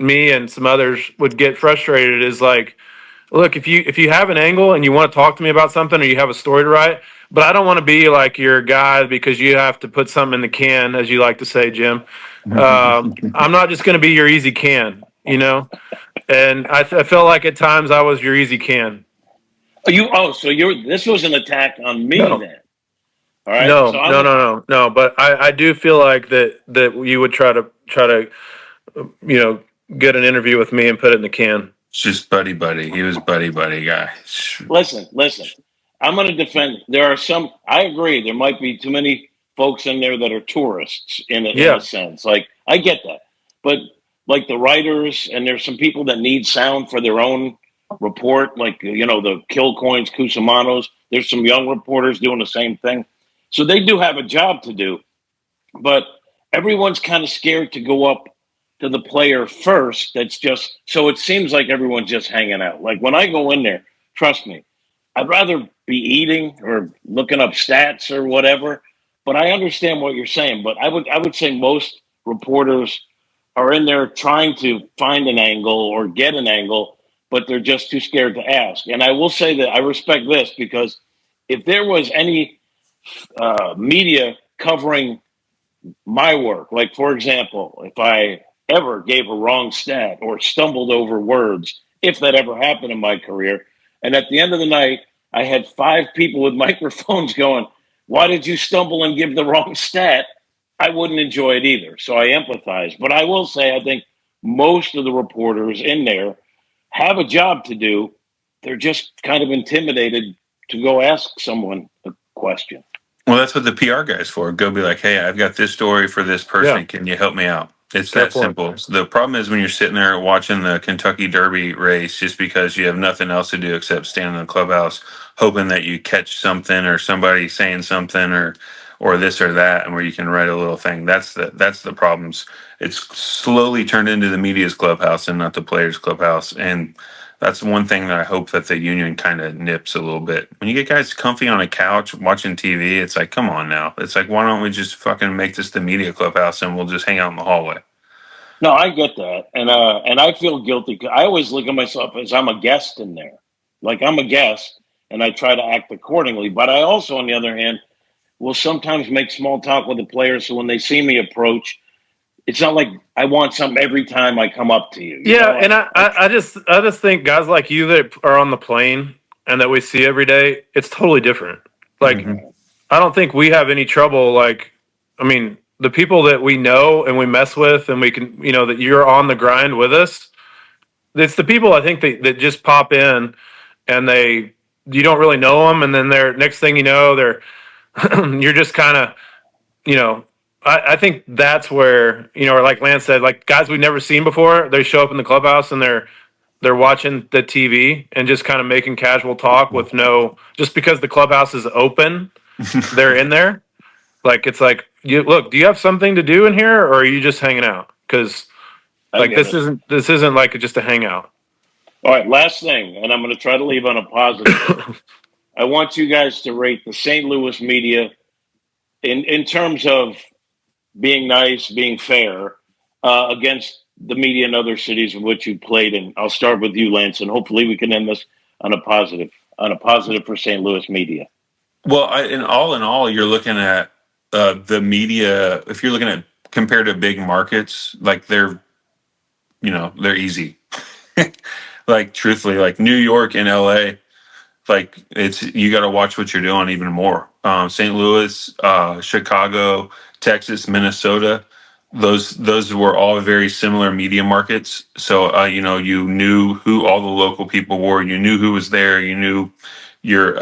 me and some others would get frustrated. Is like, look, if you have an angle and you want to talk to me about something or you have a story to write, but I don't want to be like your guy because you have to put something in the can, as you like to say, Jim. I'm not just going to be your easy can, and I felt like at times I was your easy can. This was an attack on me No, then. All right. no, So no, no, no, no. But I do feel like that you would try to get an interview with me and put it in the can. It's just buddy. He was buddy guy. listen. I'm going to defend. There are some. I agree. There might be too many folks in there that are tourists in Yeah. a sense. Like I get that, but like the writers and there's some people that need sound for their own report. Like the Kilcoins, Cusamanos. There's some young reporters doing the same thing. So they do have a job to do, but everyone's kind of scared to go up to the player first. That's just so it seems like everyone's just hanging out. Like when I go in there, trust me, I'd rather be eating or looking up stats or whatever. But I understand what you're saying. But I would say most reporters are in there trying to find an angle or get an angle, but they're just too scared to ask. And I will say that I respect this because if there was any media covering my work. Like, for example, if I ever gave a wrong stat or stumbled over words, if that ever happened in my career, and at the end of the night, I had 5 people with microphones going, why did you stumble and give the wrong stat? I wouldn't enjoy it either. So I empathize. But I will say, I think most of the reporters in there have a job to do. They're just kind of intimidated to go ask someone a question. Well, that's what the PR guy's for. Go be like, hey, I've got this story for this person. Yeah. Can you help me out? It's Fair that point. simple. So the problem is when you're sitting there watching the Kentucky Derby race just because you have nothing else to do except stand in the clubhouse, hoping that you catch something or somebody saying something or this or that, and where you can write a little thing. That's the problems. It's slowly turned into the media's clubhouse and not the players' clubhouse. And that's one thing that I hope that the union kind of nips a little bit. When you get guys comfy on a couch watching TV, it's like, come on now. It's like, why don't we just fucking make this the media clubhouse and we'll just hang out in the hallway? No, I get that, and I feel guilty. I always look at myself as I'm a guest in there, like I'm a guest, and I try to act accordingly. But I also, on the other hand, will sometimes make small talk with the players, so when they see me approach, it's not like I want something every time I come up to you. Yeah, and I just think guys like you that are on the plane and that we see every day, it's totally different. Like, I don't think we have any trouble. Like, I mean, the people that we know and we mess with, and we can, that you're on the grind with us. It's the people I think that just pop in and you don't really know them, and then they're next thing you know, they're you're just kind of, I think that's where, or like Lance said, like guys we've never seen before, they show up in the clubhouse and they're watching the TV and just kind of making casual talk with just because the clubhouse is open, they're in there. Like, it's like, do you have something to do in here, or are you just hanging out? Because like this isn't like just a hangout. All right, last thing, and I'm going to try to leave on a positive. I want you guys to rate the St. Louis media in terms of being nice, being fair, against the media in other cities in which you played. And I'll start with you, Lance, and hopefully we can end this on a positive for St. Louis media. Well, in all, you're looking at the media. If you're looking at compared to big markets, like they're easy. Like truthfully, like New York and LA, like you got to watch what you're doing even more. St. Louis, Chicago, Texas, Minnesota, those were all very similar media markets. So you knew who all the local people were. You knew who was there. You knew you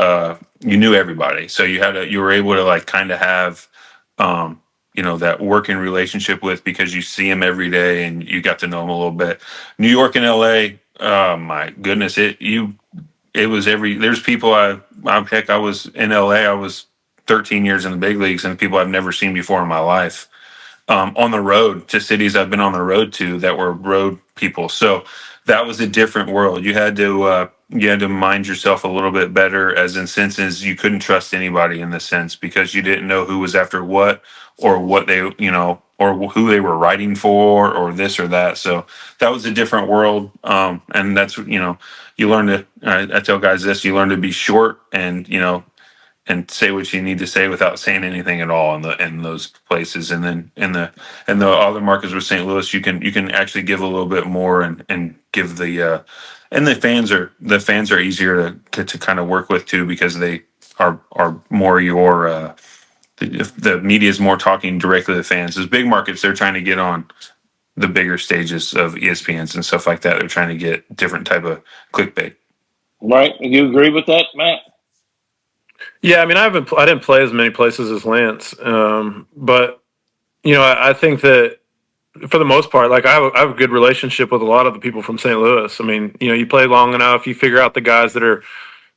knew everybody. So you were able to like kind of have that working relationship with, because you see them every day and you got to know them a little bit. New York and LA, my goodness, there's people I was in LA, I was 13 years in the big leagues, and people I've never seen before in my life. On the road to cities I've been on the road to that were road people. So that was a different world. You had to mind yourself a little bit better, as in senses you couldn't trust anybody in this sense, because you didn't know who was after what, or what they, or who they were writing for, or this or that. So that was a different world. And that's, you learn to, I tell guys this, you learn to be short and say what you need to say without saying anything at all in those places. And then in the other markets with St. Louis, you can actually give a little bit more and give the and the fans are easier to kind of work with too, because they are more your the media is more talking directly to the fans. Those big markets, they're trying to get on the bigger stages of ESPNs and stuff like that. They're trying to get different type of clickbait. Right? You agree with that, Matt? Yeah, I mean, I didn't play as many places as Lance, but I think that for the most part, like I have a good relationship with a lot of the people from St. Louis. I mean, you play long enough, you figure out the guys that are,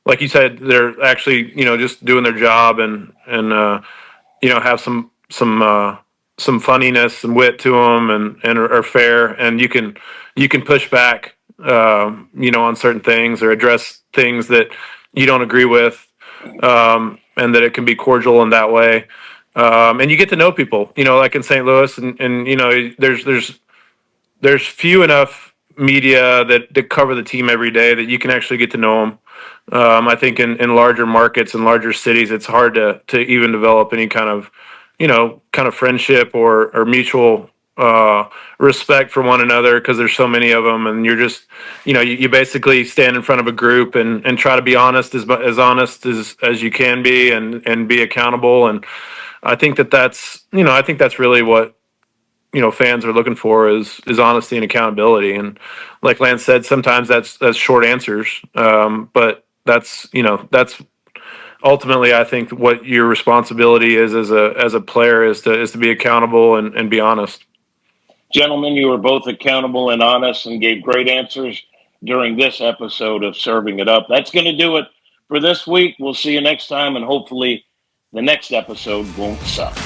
like you said, they're actually just doing their job and have some funniness and wit to them, and are fair, and you can push back on certain things, or address things that you don't agree with, and that it can be cordial in that way. And you get to know people, like in St. Louis, and there's few enough media that cover the team every day that you can actually get to know them. I think in larger markets and larger cities, it's hard to even develop any kind of friendship or mutual respect for one another, because there's so many of them, and you're just you basically stand in front of a group and try to be honest, as honest as you can be, and be accountable. And I think that's really what fans are looking for, is honesty and accountability. And like Lance said, sometimes that's short answers, but that's ultimately, I think, what your responsibility is as a player is to be accountable and be honest. Gentlemen, you were both accountable and honest and gave great answers during this episode of Serving It Up. That's going to do it for this week. We'll see you next time, and hopefully the next episode won't suck.